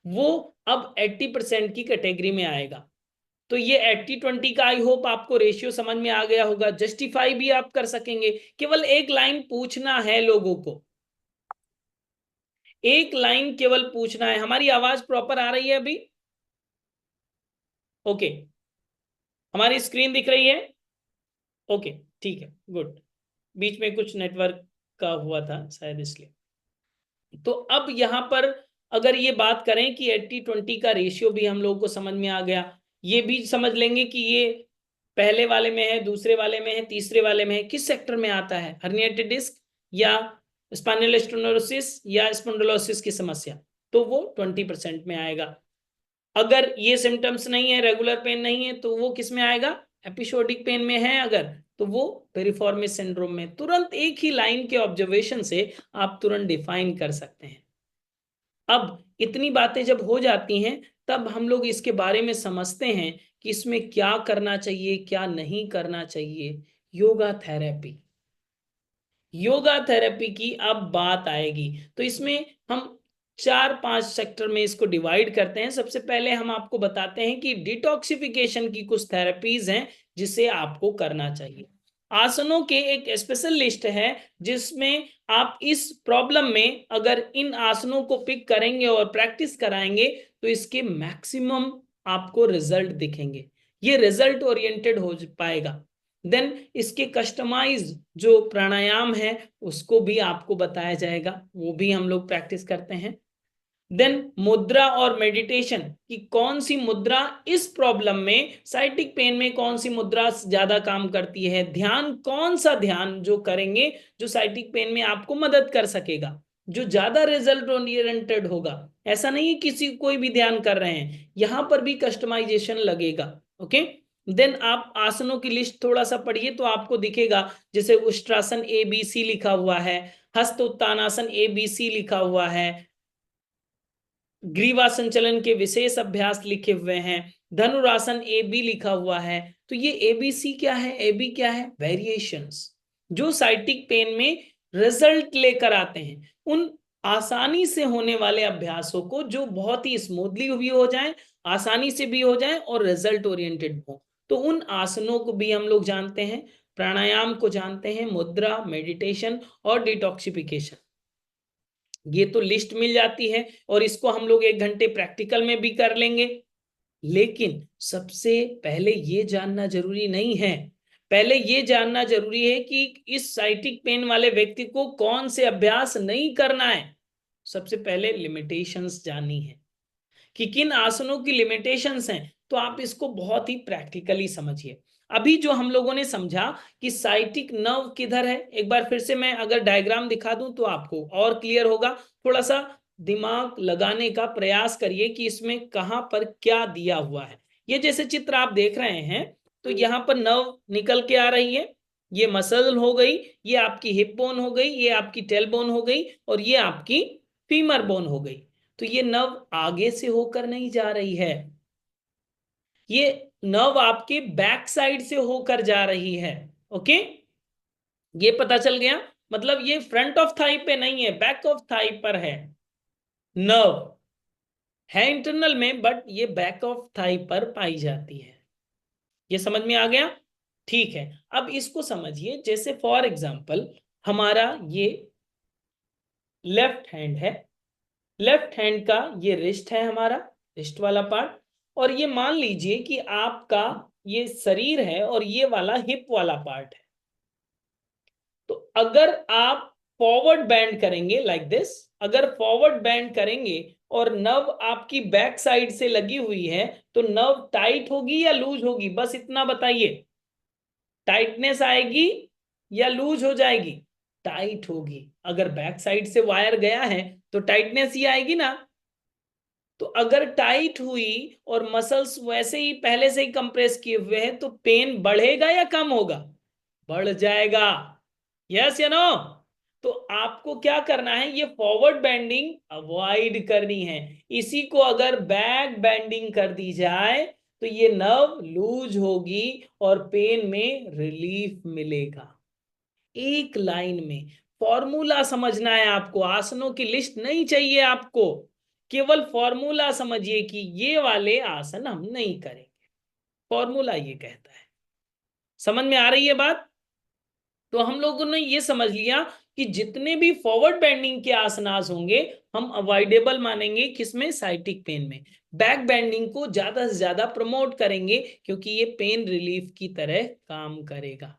वो अब 80% की कैटेगरी में आएगा। तो ये 80-20 का आई होप आपको रेशियो समझ में आ गया होगा। जस्टिफाई भी आप कर सकेंगे, केवल एक लाइन पूछना है लोगों को, एक लाइन केवल पूछना है। हमारी आवाज प्रॉपर आ रही है अभी? ओके, हमारी स्क्रीन दिख रही है? ओके, ठीक है, गुड। बीच में कुछ नेटवर्क का हुआ था शायद, इसलिए। तो अब यहां पर अगर ये बात करें कि 80-20 का रेशियो भी हम लोगों को समझ में आ गया, ये भी समझ लेंगे कि ये पहले वाले में है, दूसरे वाले में है, तीसरे वाले में है, किस सेक्टर में आता है, हर्निएटेड डिस्क या स्पाइनल स्टेनोसिस या स्पॉन्डिलोसिस की समस्या, तो वो 20% में आएगा। अगर ये सिम्टम्स नहीं है, रेगुलर पेन नहीं है, तो वो किस में आएगा? एपिसोडिक पेन में है अगर, तो वो पेरिफॉर्मिस सिंड्रोम में। तुरंत एक ही लाइन के ऑब्जर्वेशन से आप तुरंत डिफाइन कर सकते हैं। अब इतनी बातें जब हो जाती हैं, तब हम लोग इसके बारे में समझते हैं कि इसमें क्या करना चाहिए, क्या नहीं करना चाहिए। योगा थेरेपी, योगा थेरेपी की अब बात आएगी तो इसमें हम 4-5 सेक्टर में इसको डिवाइड करते हैं। सबसे पहले हम आपको बताते हैं कि डिटॉक्सिफिकेशन की कुछ थेरेपीज हैं जिसे आपको करना चाहिए। आसनों के एक स्पेशल लिस्ट है जिसमें आप इस प्रॉब्लम में अगर इन आसनों को पिक करेंगे और प्रैक्टिस कराएंगे तो इसके मैक्सिमम आपको रिजल्ट दिखेंगे। ये रिजल्ट ओरिएंटेड हो पाएगा। देन इसके कस्टमाइज जो प्राणायाम है उसको भी आपको बताया जाएगा, वो भी हम लोग प्रैक्टिस करते हैं। देन मुद्रा और मेडिटेशन कि कौन सी मुद्रा इस प्रॉब्लम में, साइटिक पेन में कौन सी मुद्रा ज्यादा काम करती है, ध्यान कौन सा ध्यान जो करेंगे जो साइटिक पेन में आपको मदद कर सकेगा, जो ज्यादा रिजल्ट ओरिएंटेड होगा। ऐसा नहीं है किसी कोई भी ध्यान कर रहे हैं, यहां पर भी कस्टमाइजेशन लगेगा। ओके। देन आप आसनों की लिस्ट थोड़ा सा पढ़िए तो आपको दिखेगा, जैसे उष्ट्रासन ABC लिखा हुआ है, हस्त उत्तानासन ABC लिखा हुआ है, ग्रीवा संचलन के विशेष अभ्यास लिखे हुए हैं, धनुरासन AB लिखा हुआ है। तो ये ABC क्या है, AB क्या है, वेरिएशंस जो साइटिक पेन में रिजल्ट लेकर आते हैं। उन आसानी से होने वाले अभ्यासों को जो बहुत ही स्मूथली भी हो जाए, आसानी से भी हो जाए और रिजल्ट ओरिएंटेड हो, तो उन आसनों को भी हम लोग जानते हैं, प्राणायाम को जानते हैं, मुद्रा, मेडिटेशन और डिटॉक्सिफिकेशन। ये तो लिस्ट मिल जाती है और इसको हम लोग 1 घंटे प्रैक्टिकल में भी कर लेंगे। लेकिन सबसे पहले ये जानना जरूरी नहीं है, पहले ये जानना जरूरी है कि इस साइटिक पेन वाले व्यक्ति को कौन से अभ्यास नहीं करना है। सबसे पहले लिमिटेशंस जाननी है कि किन आसनों की लिमिटेशंस हैं, तो आप इसको बहुत ही प्रैक्टिकली समझिए। अभी जो हम लोगों ने समझा कि साइटिक नर्व किधर है, एक बार फिर से मैं अगर डायग्राम दिखा दूं तो आपको और क्लियर होगा। थोड़ा सा दिमाग लगाने का प्रयास करिए कि इसमें कहां पर क्या दिया हुआ है। ये जैसे चित्र आप देख रहे हैं तो यहाँ पर नर्व निकल के आ रही है, ये मसल हो गई, ये आपकी हिप बोन हो गई, ये आपकी टेल बोन हो गई और ये आपकी फीमर बोन हो गई। तो ये नर्व आगे से होकर नहीं जा रही है, ये नर्व आपके बैक साइड से होकर जा रही है। ओके, ये पता चल गया। मतलब ये फ्रंट ऑफ थाई पे नहीं है, बैक ऑफ थाई पर है। नर्व है इंटरनल में बट ये बैक ऑफ थाई पर पाई जाती है। ये समझ में आ गया? ठीक है, अब इसको समझिए। जैसे फॉर एग्जांपल हमारा ये लेफ्ट हैंड है, लेफ्ट हैंड का ये रिस्ट है, हमारा रिस्ट वाला पार्ट। और ये मान लीजिए कि आपका ये शरीर है और ये वाला हिप वाला पार्ट है। तो अगर आप फॉरवर्ड बैंड करेंगे लाइक दिस, अगर फॉरवर्ड बैंड करेंगे और नर्व आपकी बैक साइड से लगी हुई है तो नर्व टाइट होगी या लूज होगी, बस इतना बताइए। टाइटनेस आएगी या लूज हो जाएगी? टाइट होगी। अगर बैक साइड से वायर गया है तो टाइटनेस ही आएगी ना। तो अगर टाइट हुई और मसल्स वैसे ही पहले से ही कंप्रेस किए हुए हैं तो पेन बढ़ेगा या कम होगा? बढ़ जाएगा। यस या नो? तो आपको क्या करना है, ये फॉरवर्ड बेंडिंग अवॉइड करनी है। इसी को अगर बैक बेंडिंग कर दी जाए तो ये नर्व लूज होगी और पेन में रिलीफ मिलेगा। एक लाइन में फॉर्मूला समझना है आपको, आसनों की लिस्ट नहीं चाहिए आपको, केवल फॉर्मूला समझिए कि ये वाले आसन हम नहीं करेंगे। फॉर्मूला ये कहता है। समझ में आ रही है बात? तो हम लोगों ने ये समझ लिया कि जितने भी फॉरवर्ड बेंडिंग के आसनास होंगे हम अवॉइडेबल मानेंगे, किसमें, साइटिक पेन में। बैक बेंडिंग को ज्यादा से ज्यादा प्रमोट करेंगे क्योंकि ये पेन रिलीफ की तरह काम करेगा।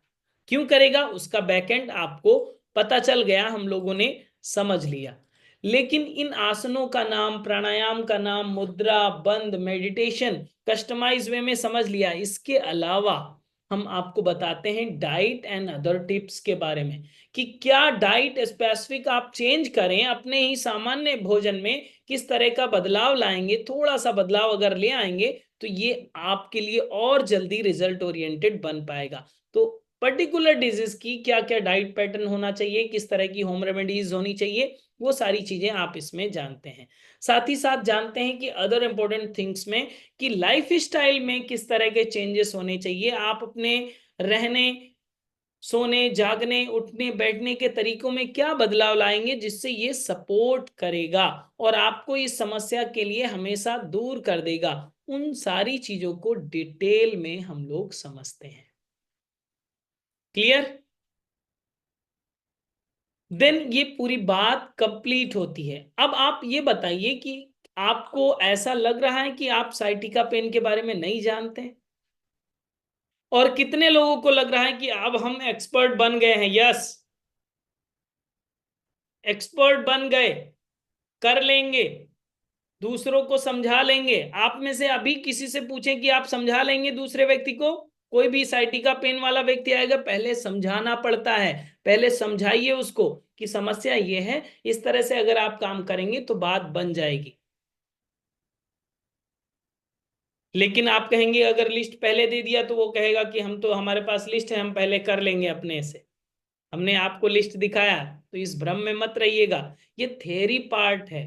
क्यों करेगा उसका बैकएंड आपको पता चल गया, हम लोगों ने समझ लिया। लेकिन इन आसनों का नाम, प्राणायाम का नाम, मुद्रा, बंद, मेडिटेशन कस्टमाइज वे में समझ लिया। इसके अलावा हम आपको बताते हैं डाइट एंड अदर टिप्स के बारे में कि क्या डाइट स्पेसिफिक आप चेंज करें अपने ही सामान्य भोजन में, किस तरह का बदलाव लाएंगे, थोड़ा सा बदलाव अगर ले आएंगे तो ये आपके लिए और जल्दी रिजल्ट ओरिएंटेड बन पाएगा। तो पर्टिकुलर डिजीज की क्या क्या डाइट पैटर्न होना चाहिए, किस तरह की होम रेमेडीज होनी चाहिए, वो सारी चीजें आप इसमें जानते हैं। साथ ही साथ जानते हैं कि अदर इंपॉर्टेंट थिंग्स में कि लाइफ स्टाइल में किस तरह के चेंजेस होने चाहिए। आप अपने रहने सोने, जागने, उठने, बैठने के तरीकों में क्या बदलाव लाएंगे जिससे ये सपोर्ट करेगा और आपको इस समस्या के लिए हमेशा दूर कर देगा। उन सारी चीजों को डिटेल में हम लोग समझते हैं। क्लियर? देन ये पूरी बात कंप्लीट होती है। अब आप ये बताइए कि आपको ऐसा लग रहा है कि आप साइटिका पेन के बारे में नहीं जानते हैं? और कितने लोगों को लग रहा है कि अब हम एक्सपर्ट बन गए हैं? यस, एक्सपर्ट बन गए, कर लेंगे, दूसरों को समझा लेंगे। आप में से अभी किसी से पूछें कि आप समझा लेंगे दूसरे व्यक्ति को? कोई भी साइटिका पेन वाला व्यक्ति आएगा, पहले समझाना पड़ता है। पहले समझाइए उसको कि समस्या ये है, इस तरह से अगर आप काम करेंगे तो बात बन जाएगी। लेकिन आप कहेंगे अगर लिस्ट पहले दे दिया तो वो कहेगा कि हम तो, हमारे पास लिस्ट है, हम पहले कर लेंगे अपने से। हमने आपको लिस्ट दिखाया, तो इस भ्रम में मत रहिएगा। ये थ्योरी पार्ट है।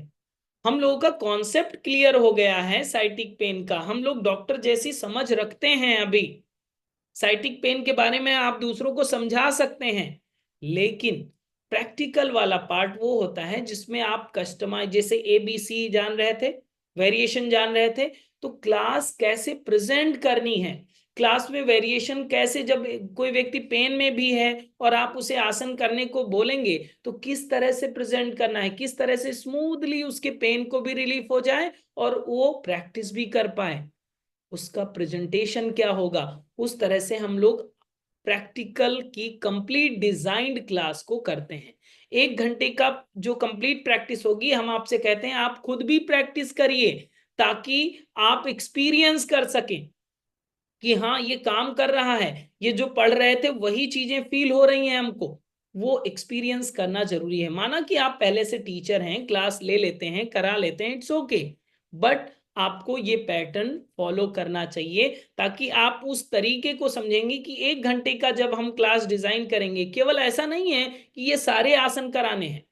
हम लोगों का कॉन्सेप्ट क्लियर हो गया है साइटिक पेन का। हम लोग डॉक्टर जैसी समझ रखते हैं अभी। साइटिक पेन के बारे में आप दूसरों को समझा सकते हैं, लेकिन प्रैक्टिकल वाला पार्ट वो होता है जिसमें आप कस्टमाइज, जैसे ABC जान रहे थे, वेरिएशन जान रहे थे, तो क्लास कैसे प्रेजेंट करनी है, क्लास में वेरिएशन कैसे, जब कोई व्यक्ति पेन में भी है और आप उसे आसन करने को बोलेंगे तो किस तरह से प्रेजेंट करना है, किस तरह से स्मूथली उसके पेन को भी रिलीफ हो जाए और वो प्रैक्टिस भी कर पाए, उसका प्रेजेंटेशन क्या होगा। उस तरह से हम लोग प्रैक्टिकल की कंप्लीट डिजाइंड क्लास को करते हैं। 1 घंटे का जो कंप्लीट प्रैक्टिस होगी, हम आपसे कहते हैं आप खुद भी प्रैक्टिस करिए ताकि आप एक्सपीरियंस कर सकें कि हाँ ये काम कर रहा है, ये जो पढ़ रहे थे वही चीजें फील हो रही हैं हमको। वो एक्सपीरियंस करना जरूरी है। माना कि आप पहले से टीचर हैं, क्लास ले लेते हैं, करा लेते हैं, इट्स ओके, बट आपको ये पैटर्न फॉलो करना चाहिए ताकि आप उस तरीके को समझेंगे कि 1 घंटे का जब हम क्लास डिजाइन करेंगे, केवल ऐसा नहीं है कि ये सारे आसन कराने हैं,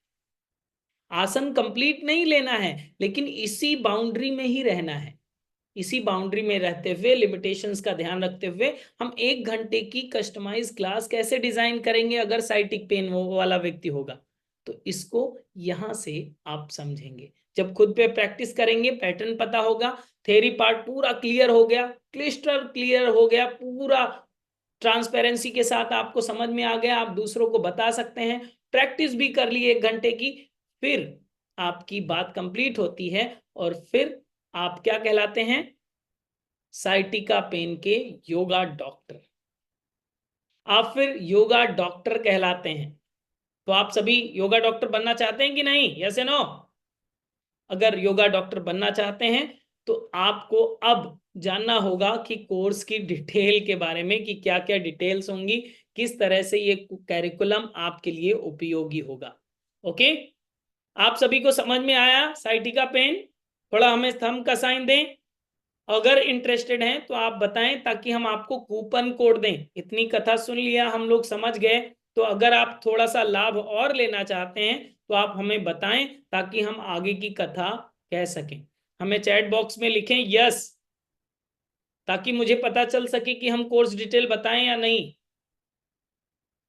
आसन कंप्लीट नहीं लेना है, लेकिन इसी बाउंड्री में ही रहना है। इसी बाउंड्री में रहते हुए, लिमिटेशंस का ध्यान रखते हुए, हम 1 घंटे की कस्टमाइज क्लास कैसे डिजाइन करेंगे अगर साइटिक पेन वाला व्यक्ति होगा। तो इसको यहां से आप समझेंगे। जब खुद पे प्रैक्टिस करेंगे, पैटर्न पता होगा, थ्योरी पार्ट पूरा क्लियर हो गया, क्लिस्टर क्लियर हो गया, पूरा ट्रांसपेरेंसी के साथ आपको समझ में आ गया, आप दूसरों को बता सकते हैं, प्रैक्टिस भी कर ली 1 घंटे की, फिर आपकी बात कंप्लीट होती है और फिर आप क्या कहलाते हैं? साइटिका पेन के योगा डॉक्टर। आप फिर योगा डॉक्टर कहलाते हैं। तो आप सभी योगा डॉक्टर बनना चाहते हैं कि नहीं? यस या नो? अगर योगा डॉक्टर बनना चाहते हैं तो आपको अब जानना होगा कि कोर्स की डिटेल के बारे में, कि क्या क्या डिटेल्स होंगी, किस तरह से ये कैरिकुलम आपके लिए उपयोगी होगा। ओके, आप सभी को समझ में आया साइटिका पेन? थोड़ा हमें थंब का साइन दें अगर इंटरेस्टेड हैं तो, आप बताएं ताकि हम आपको कूपन कोड दें। इतनी कथा सुन लिया, हम लोग समझ गए, तो अगर आप थोड़ा सा लाभ और लेना चाहते हैं तो आप हमें बताएं ताकि हम आगे की कथा कह सकें। हमें चैट बॉक्स में लिखें यस, ताकि मुझे पता चल सके कि हम कोर्स डिटेल बताएं या नहीं।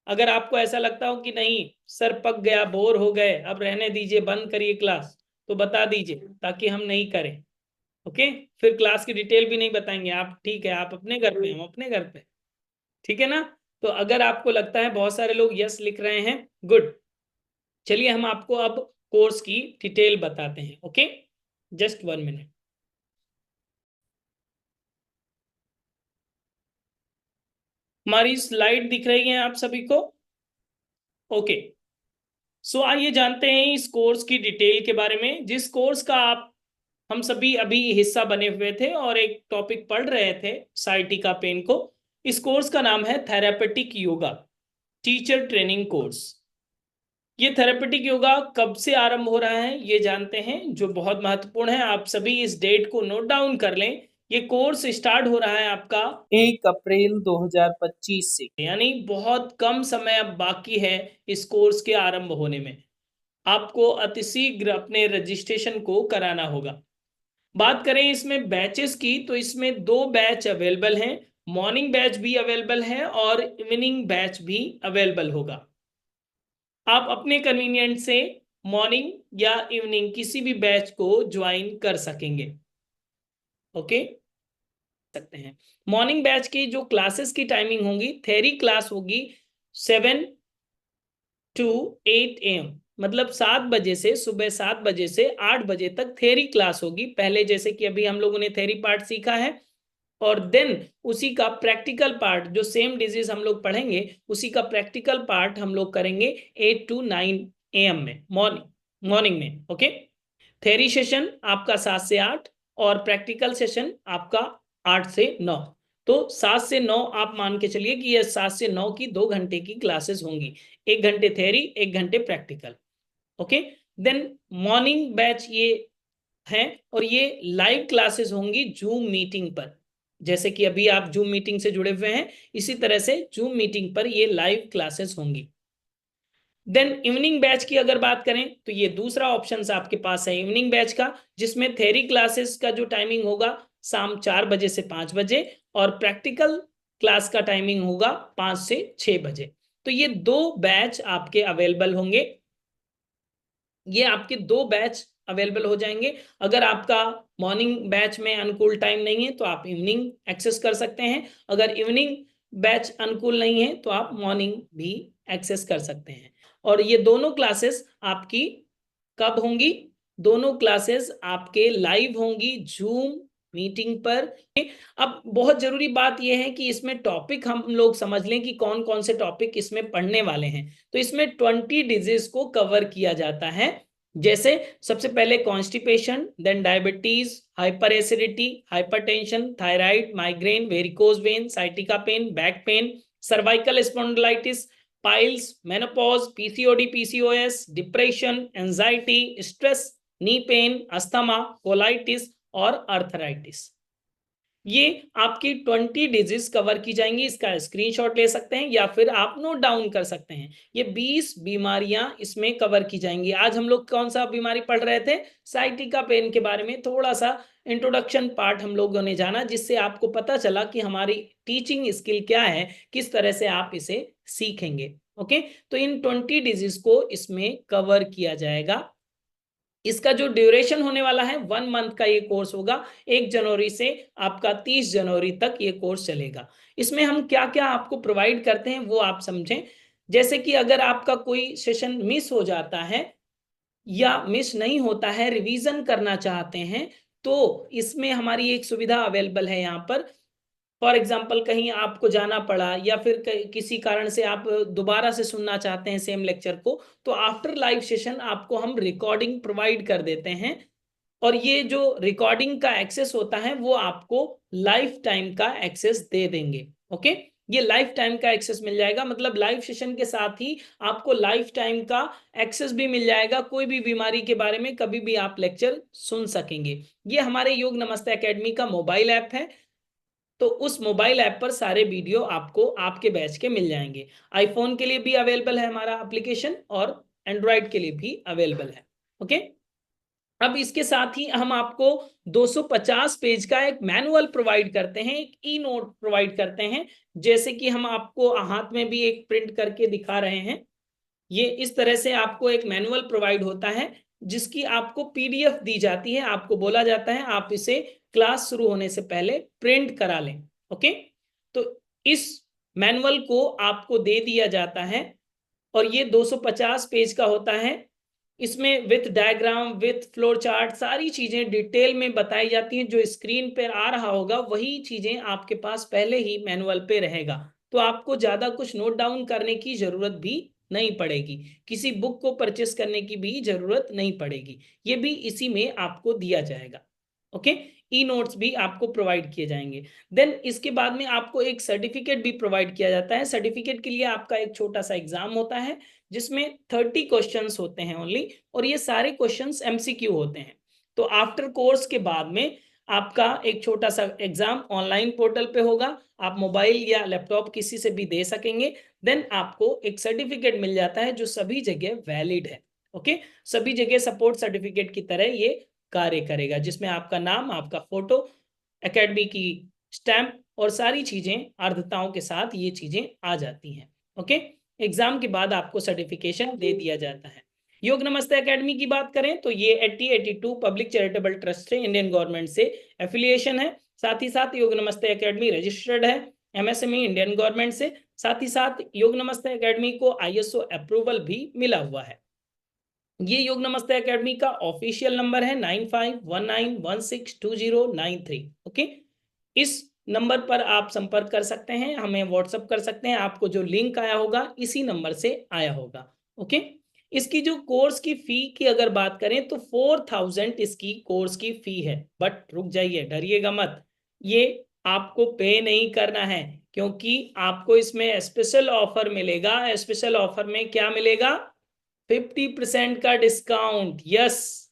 अगर आपको ऐसा लगता हो कि नहीं सर पक गया, बोर हो गए, अब रहने दीजिए, बंद करिए क्लास, तो बता दीजिए ताकि हम नहीं करें। ओके, फिर क्लास की डिटेल भी नहीं बताएंगे आप, ठीक है? आप अपने घर पे, हम अपने घर पे, ठीक है ना? तो अगर आपको लगता है, बहुत सारे लोग यस लिख रहे हैं, गुड, चलिए हम आपको अब कोर्स की डिटेल बताते हैं। Okay, just 1 minute. हमारी स्लाइड दिख रही है आप सभी को? ओके, सो आइए जानते हैं इस कोर्स की डिटेल के बारे में, जिस कोर्स का आप, हम सभी अभी हिस्सा बने हुए थे और एक टॉपिक पढ़ रहे थे साइटिका पेन को। इस कोर्स का नाम है therapeutic yoga teacher training course. ये थेरेपेटिक योगा कब से आरंभ हो रहा है ये जानते हैं, जो बहुत महत्वपूर्ण है। आप सभी इस डेट को नोट डाउन कर लें। ये कोर्स स्टार्ट हो रहा है आपका 1 अप्रैल 2025 से, यानी बहुत कम समय अब बाकी है इस कोर्स के आरंभ होने में। आपको अतिशीघ्र अपने रजिस्ट्रेशन को कराना होगा। बात करें इसमें बैचेस की, तो इसमें 2 बैच अवेलेबल हैं। मॉर्निंग बैच भी अवेलेबल है और इवनिंग बैच भी अवेलेबल होगा। आप अपने कन्वीनियंट से मॉर्निंग या इवनिंग किसी भी बैच को ज्वाइन कर सकेंगे। ओके, सकते हैं। मॉर्निंग बैच की जो क्लासेस की टाइमिंग होगी, थ्योरी क्लास होगी 7 to 8 AM, मतलब 7 बजे से, सुबह 7 बजे से 8 बजे तक थ्योरी क्लास होगी। पहले जैसे कि अभी हम लोगों ने थ्योरी पार्ट सीखा है, और देन उसी का प्रैक्टिकल पार्ट जो सेम डिजीज हम लोग पढ़ेंगे, उसी का प्रैक्टिकल पार्ट हम लोग करेंगे 8 to 9 AM में, मॉर्निंग में। ओके, थ्योरी सेशन आपका 7 से 8 और प्रैक्टिकल सेशन आपका 8 से 9। तो 7 से 9 आप मान के चलिए कि ये 7 से 9 की 2 घंटे की क्लासेस होंगी, 1 घंटे थ्योरी 1 घंटे practical. Okay, then morning batch ये है, और ये लाइव क्लासेस होंगी जूम मीटिंग पर। जैसे कि अभी आप जूम मीटिंग से जुड़े हुए हैं, इसी तरह से जूम मीटिंग पर ये लाइव क्लासेस होंगी। देन इवनिंग बैच की अगर बात करें तो ये दूसरा ऑप्शन आपके पास है इवनिंग बैच का, जिसमें थ्योरी क्लासेस का जो टाइमिंग होगा शाम 4 बजे से 5 बजे, और प्रैक्टिकल क्लास का टाइमिंग होगा 5 से 6 बजे। तो ये 2 बैच आपके अवेलेबल होंगे, ये आपके 2 बैच अवेलेबल हो जाएंगे। अगर आपका मॉर्निंग बैच में अनुकूल टाइम नहीं है तो आप इवनिंग एक्सेस कर सकते हैं, अगर इवनिंग बैच अनुकूल नहीं है तो आप मॉर्निंग भी एक्सेस कर सकते हैं। और ये दोनों क्लासेस आपकी कब होंगी? दोनों क्लासेस आपके लाइव होंगी जूम मीटिंग पर। अब बहुत जरूरी बात यह है कि इसमें टॉपिक हम लोग समझ लें कि कौन कौन से टॉपिक इसमें पढ़ने वाले हैं। तो इसमें 20 डिजीज को कवर किया जाता है, जैसे सबसे पहले constipation, then diabetes, hyper acidity, hypertension, thyroid, migraine, varicose vein, sciatica pain, back pain, cervical spondylitis, piles, menopause, PCOD, PCOS, depression, anxiety, stress, knee pain, asthma, colitis और अर्थराइटिस। ये आपकी 20 डिजीज कवर की जाएंगी। इसका स्क्रीनशॉट ले सकते हैं या फिर आप नोट डाउन कर सकते हैं। ये 20 बीमारियां इसमें कवर की जाएंगी। आज हम लोग कौन सा बीमारी पढ़ रहे थे? साइटिका पेन के बारे में थोड़ा सा इंट्रोडक्शन पार्ट हम लोगों ने जाना, जिससे आपको पता चला कि हमारी टीचिंग स्किल क्या है, किस तरह से आप इसे सीखेंगे। ओके, तो इन 20 डिजीज को इसमें कवर किया जाएगा। इसका जो ड्यूरेशन होने वाला है 1 मंथ का ये कोर्स होगा। 1 जनवरी से आपका 30 जनवरी तक ये कोर्स चलेगा। इसमें हम क्या क्या आपको प्रोवाइड करते हैं वो आप समझें। जैसे कि अगर आपका कोई सेशन मिस हो जाता है या मिस नहीं होता है, रिवीजन करना चाहते हैं, तो इसमें हमारी एक सुविधा अवेलेबल है यहाँ पर। फॉर एग्जाम्पल कहीं आपको जाना पड़ा या फिर किसी कारण से आप दोबारा से सुनना चाहते हैं सेम लेक्चर को, तो आफ्टर लाइव सेशन आपको हम रिकॉर्डिंग प्रोवाइड कर देते हैं। और ये जो रिकॉर्डिंग का एक्सेस होता है वो आपको लाइफ टाइम का एक्सेस दे देंगे। ओके, ये लाइफ टाइम का एक्सेस मिल जाएगा, मतलब लाइव सेशन के साथ ही आपको लाइफ टाइम का एक्सेस भी मिल जाएगा। कोई भी बीमारी के बारे में कभी भी आप लेक्चर सुन सकेंगे। ये हमारे योग नमस्ते एकेडमी का मोबाइल ऐप है, तो उस मोबाइल ऐप पर सारे वीडियो आपको आपके बैच के मिल जाएंगे। आईफोन के लिए भी अवेलेबल है हमारा एप्लीकेशन, और एंड्रॉयड के लिए भी अवेलेबल है। ओके, अब इसके साथ ही हम आपको 250 पेज का एक मैनुअल प्रोवाइड करते हैं, एक ई नोट प्रोवाइड करते हैं। जैसे कि हम आपको हाथ में भी एक प्रिंट करके दिखा रहे हैं, ये इस तरह से आपको एक मैनुअल प्रोवाइड होता है, जिसकी आपको पीडीएफ दी जाती है। आपको बोला जाता है आप इसे क्लास शुरू होने से पहले प्रिंट करा लें। ओके, तो इस मैनुअल को आपको दे दिया जाता है, और ये 250 पेज का होता है। इसमें with diagram, with floor chart, सारी चीजें डिटेल में बताई जाती हैं। जो स्क्रीन पर आ रहा होगा वही चीजें आपके पास पहले ही मैनुअल पे रहेगा, तो आपको ज्यादा कुछ नोट डाउन करने की जरूरत भी नहीं पड़ेगी, किसी बुक को परचेस करने की भी जरूरत नहीं पड़ेगी। ये भी इसी में आपको दिया जाएगा। ओके, ई नोट्स भी आपको प्रोवाइड किए जाएंगे। देन इसके बाद में आपको एक सर्टिफिकेट भी प्रोवाइड किया जाता है। सर्टिफिकेट के लिए आपका एक छोटा सा एग्जाम होता है, जिसमें 30 क्वेश्चंस होते हैं ओनली, और ये सारे क्वेश्चंस एमसीक्यू होते हैं। तो आफ्टर कोर्स के बाद में आपका एक छोटा सा एग्जाम ऑनलाइन पोर्टल पे होगा, आप मोबाइल या लैपटॉप किसी से भी दे सकेंगे। देन आपको एक सर्टिफिकेट मिल जाता है जो सभी जगह वैलिड है। ओके, सभी जगह सपोर्ट सर्टिफिकेट की तरह ये कार्य करेगा, जिसमें आपका नाम, आपका फोटो, एकेडमी की स्टैम्प और सारी चीजें अर्धताओं के साथ ये चीजें आ जाती हैं। ओके, एग्जाम के बाद आपको सर्टिफिकेशन दे दिया जाता है। योग नमस्ते एकेडमी की बात करें तो ये 8082 पब्लिक चैरिटेबल ट्रस्ट से इंडियन गवर्नमेंट से एफिलिएशन है। साथ ही साथ योग नमस्ते एकेडमी रजिस्टर्ड है एमएसएमई इंडियन गवर्नमेंट से। साथ ही साथ योग नमस्ते एकेडमी को आईएसओ अप्रूवल भी मिला हुआ है। ये योग नमस्ते एकेडमी का ऑफिशियल नंबर है 9519162093। ओके, इस नंबर पर आप संपर्क कर सकते हैं, हमें व्हाट्सएप कर सकते हैं। आपको जो लिंक आया होगा इसी नंबर से आया होगा। ओके, इसकी जो कोर्स की फी की अगर बात करें तो 4000 इसकी कोर्स की फी है। बट रुक जाइए, डरिएगा मत, ये आपको पे नहीं करना है, क्योंकि आपको इसमें स्पेशल ऑफर मिलेगा। स्पेशल ऑफर में क्या मिलेगा? 50% का डिस्काउंट। यस,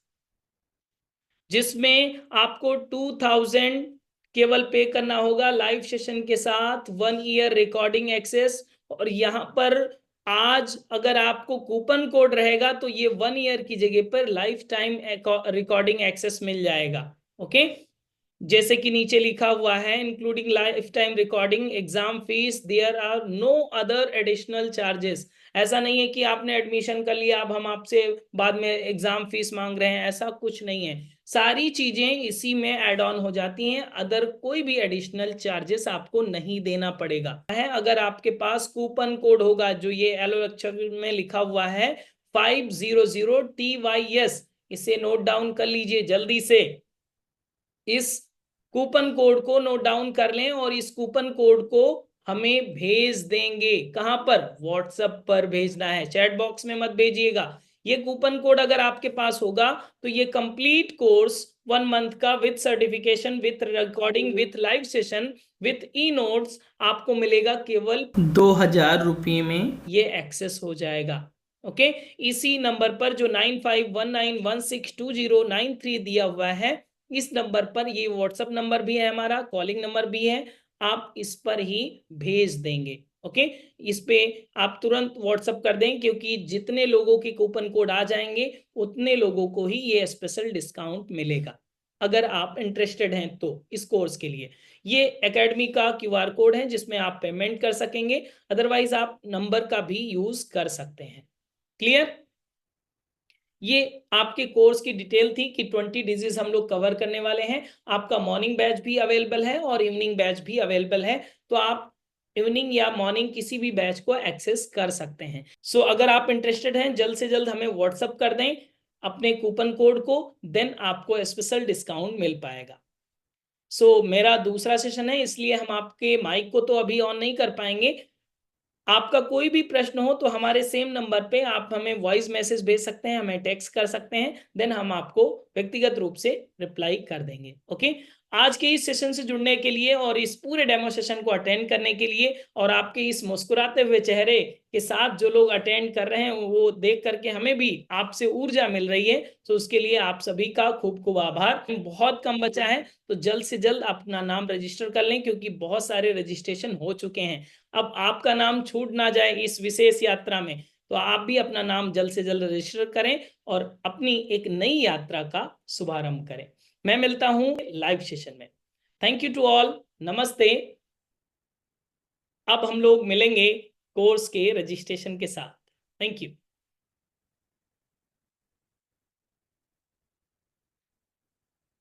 जिसमें आपको 2000 केवल पे करना होगा लाइव सेशन के साथ, 1 ईयर रिकॉर्डिंग एक्सेस। और यहाँ पर आज अगर आपको कूपन कोड रहेगा तो ये 1 ईयर की जगह पर लाइफ टाइम रिकॉर्डिंग एक्सेस मिल जाएगा। ओके, जैसे कि नीचे लिखा हुआ है, including life time recording, exam fees, there are no other additional charges. ऐसा नहीं है कि आपने एडमिशन कर लिया अब हम आपसे बाद में एग्जाम फीस मांग रहे हैं, ऐसा कुछ नहीं है। सारी चीजें इसी में ऐड ऑन हो जाती हैं, अदर कोई भी एडिशनल चार्जेस आपको नहीं देना पड़ेगा है। अगर आपके पास कूपन कोड होगा जो ये येलो अक्षर में लिखा हुआ है 500TYS, इसे नोट डाउन कर लीजिए जल्दी से। इस कूपन कोड को नोट डाउन कर लें और इस कूपन कोड को हमें भेज देंगे। कहां पर? व्हाट्सएप पर भेजना है, चैट बॉक्स में मत भेजिएगा। ये कूपन कोड अगर आपके पास होगा तो ये कंप्लीट कोर्स 1 मंथ का with certification, with recording, with live session, with e notes आपको मिलेगा केवल 2000 रुपये में ये एक्सेस हो जाएगा। ओके, इसी नंबर पर जो 9519162093 दिया हुआ है, इस नंबर पर, ये व्हाट्सएप नंबर भी है हमारा, कॉलिंग नंबर भी है, आप इस पर ही भेज देंगे। ओके, इस पे आप तुरंत व्हाट्सएप कर दें, क्योंकि जितने लोगों के कूपन कोड आ जाएंगे उतने लोगों को ही ये स्पेशल डिस्काउंट मिलेगा। अगर आप इंटरेस्टेड हैं तो इस कोर्स के लिए ये एकेडमी का क्यूआर कोड है जिसमें आप पेमेंट कर सकेंगे, अदरवाइज आप नंबर का भी यूज कर सकते हैं। क्लियर? ये आपके कोर्स की डिटेल थी कि 20 डिजीज हम लोग कवर करने वाले हैं। आपका मॉर्निंग बैच भी अवेलेबल है और इवनिंग बैच भी अवेलेबल है, तो आप इवनिंग या मॉर्निंग किसी भी बैच को एक्सेस कर सकते हैं। सो अगर आप इंटरेस्टेड हैं, जल्द से जल्द हमें व्हाट्सअप कर दें अपने कूपन कोड को, देन आपको स्पेशल डिस्काउंट मिल पाएगा। सो मेरा दूसरा सेशन है, इसलिए हम आपके माइक को तो अभी ऑन नहीं कर पाएंगे। आपका कोई भी प्रश्न हो तो हमारे सेम नंबर पे आप हमें वॉइस मैसेज भेज सकते हैं, हमें टेक्स्ट कर सकते हैं, देन हम आपको व्यक्तिगत रूप से रिप्लाई कर देंगे। ओके, आज के इस सेशन से जुड़ने के लिए और इस पूरे डेमो सेशन को अटेंड करने के लिए और आपके इस मुस्कुराते हुए चेहरे के साथ जो लोग अटेंड कर रहे हैं वो देख करके हमें भी आपसे ऊर्जा मिल रही है, तो उसके लिए आप सभी का खूब खूब आभार। बहुत कम बचा है, तो जल्द से जल्द अपना नाम रजिस्टर कर लें, क्योंकि बहुत सारे रजिस्ट्रेशन हो चुके हैं। अब आपका नाम छूट ना जाए इस विशेष यात्रा में, तो आप भी अपना नाम जल्द से जल्द रजिस्टर करें और अपनी एक नई यात्रा का शुभारंभ करें। मैं मिलता हूं लाइव सेशन में। थैंक यू टू ऑल, नमस्ते। अब हम लोग मिलेंगे कोर्स के रजिस्ट्रेशन के साथ। Thank you.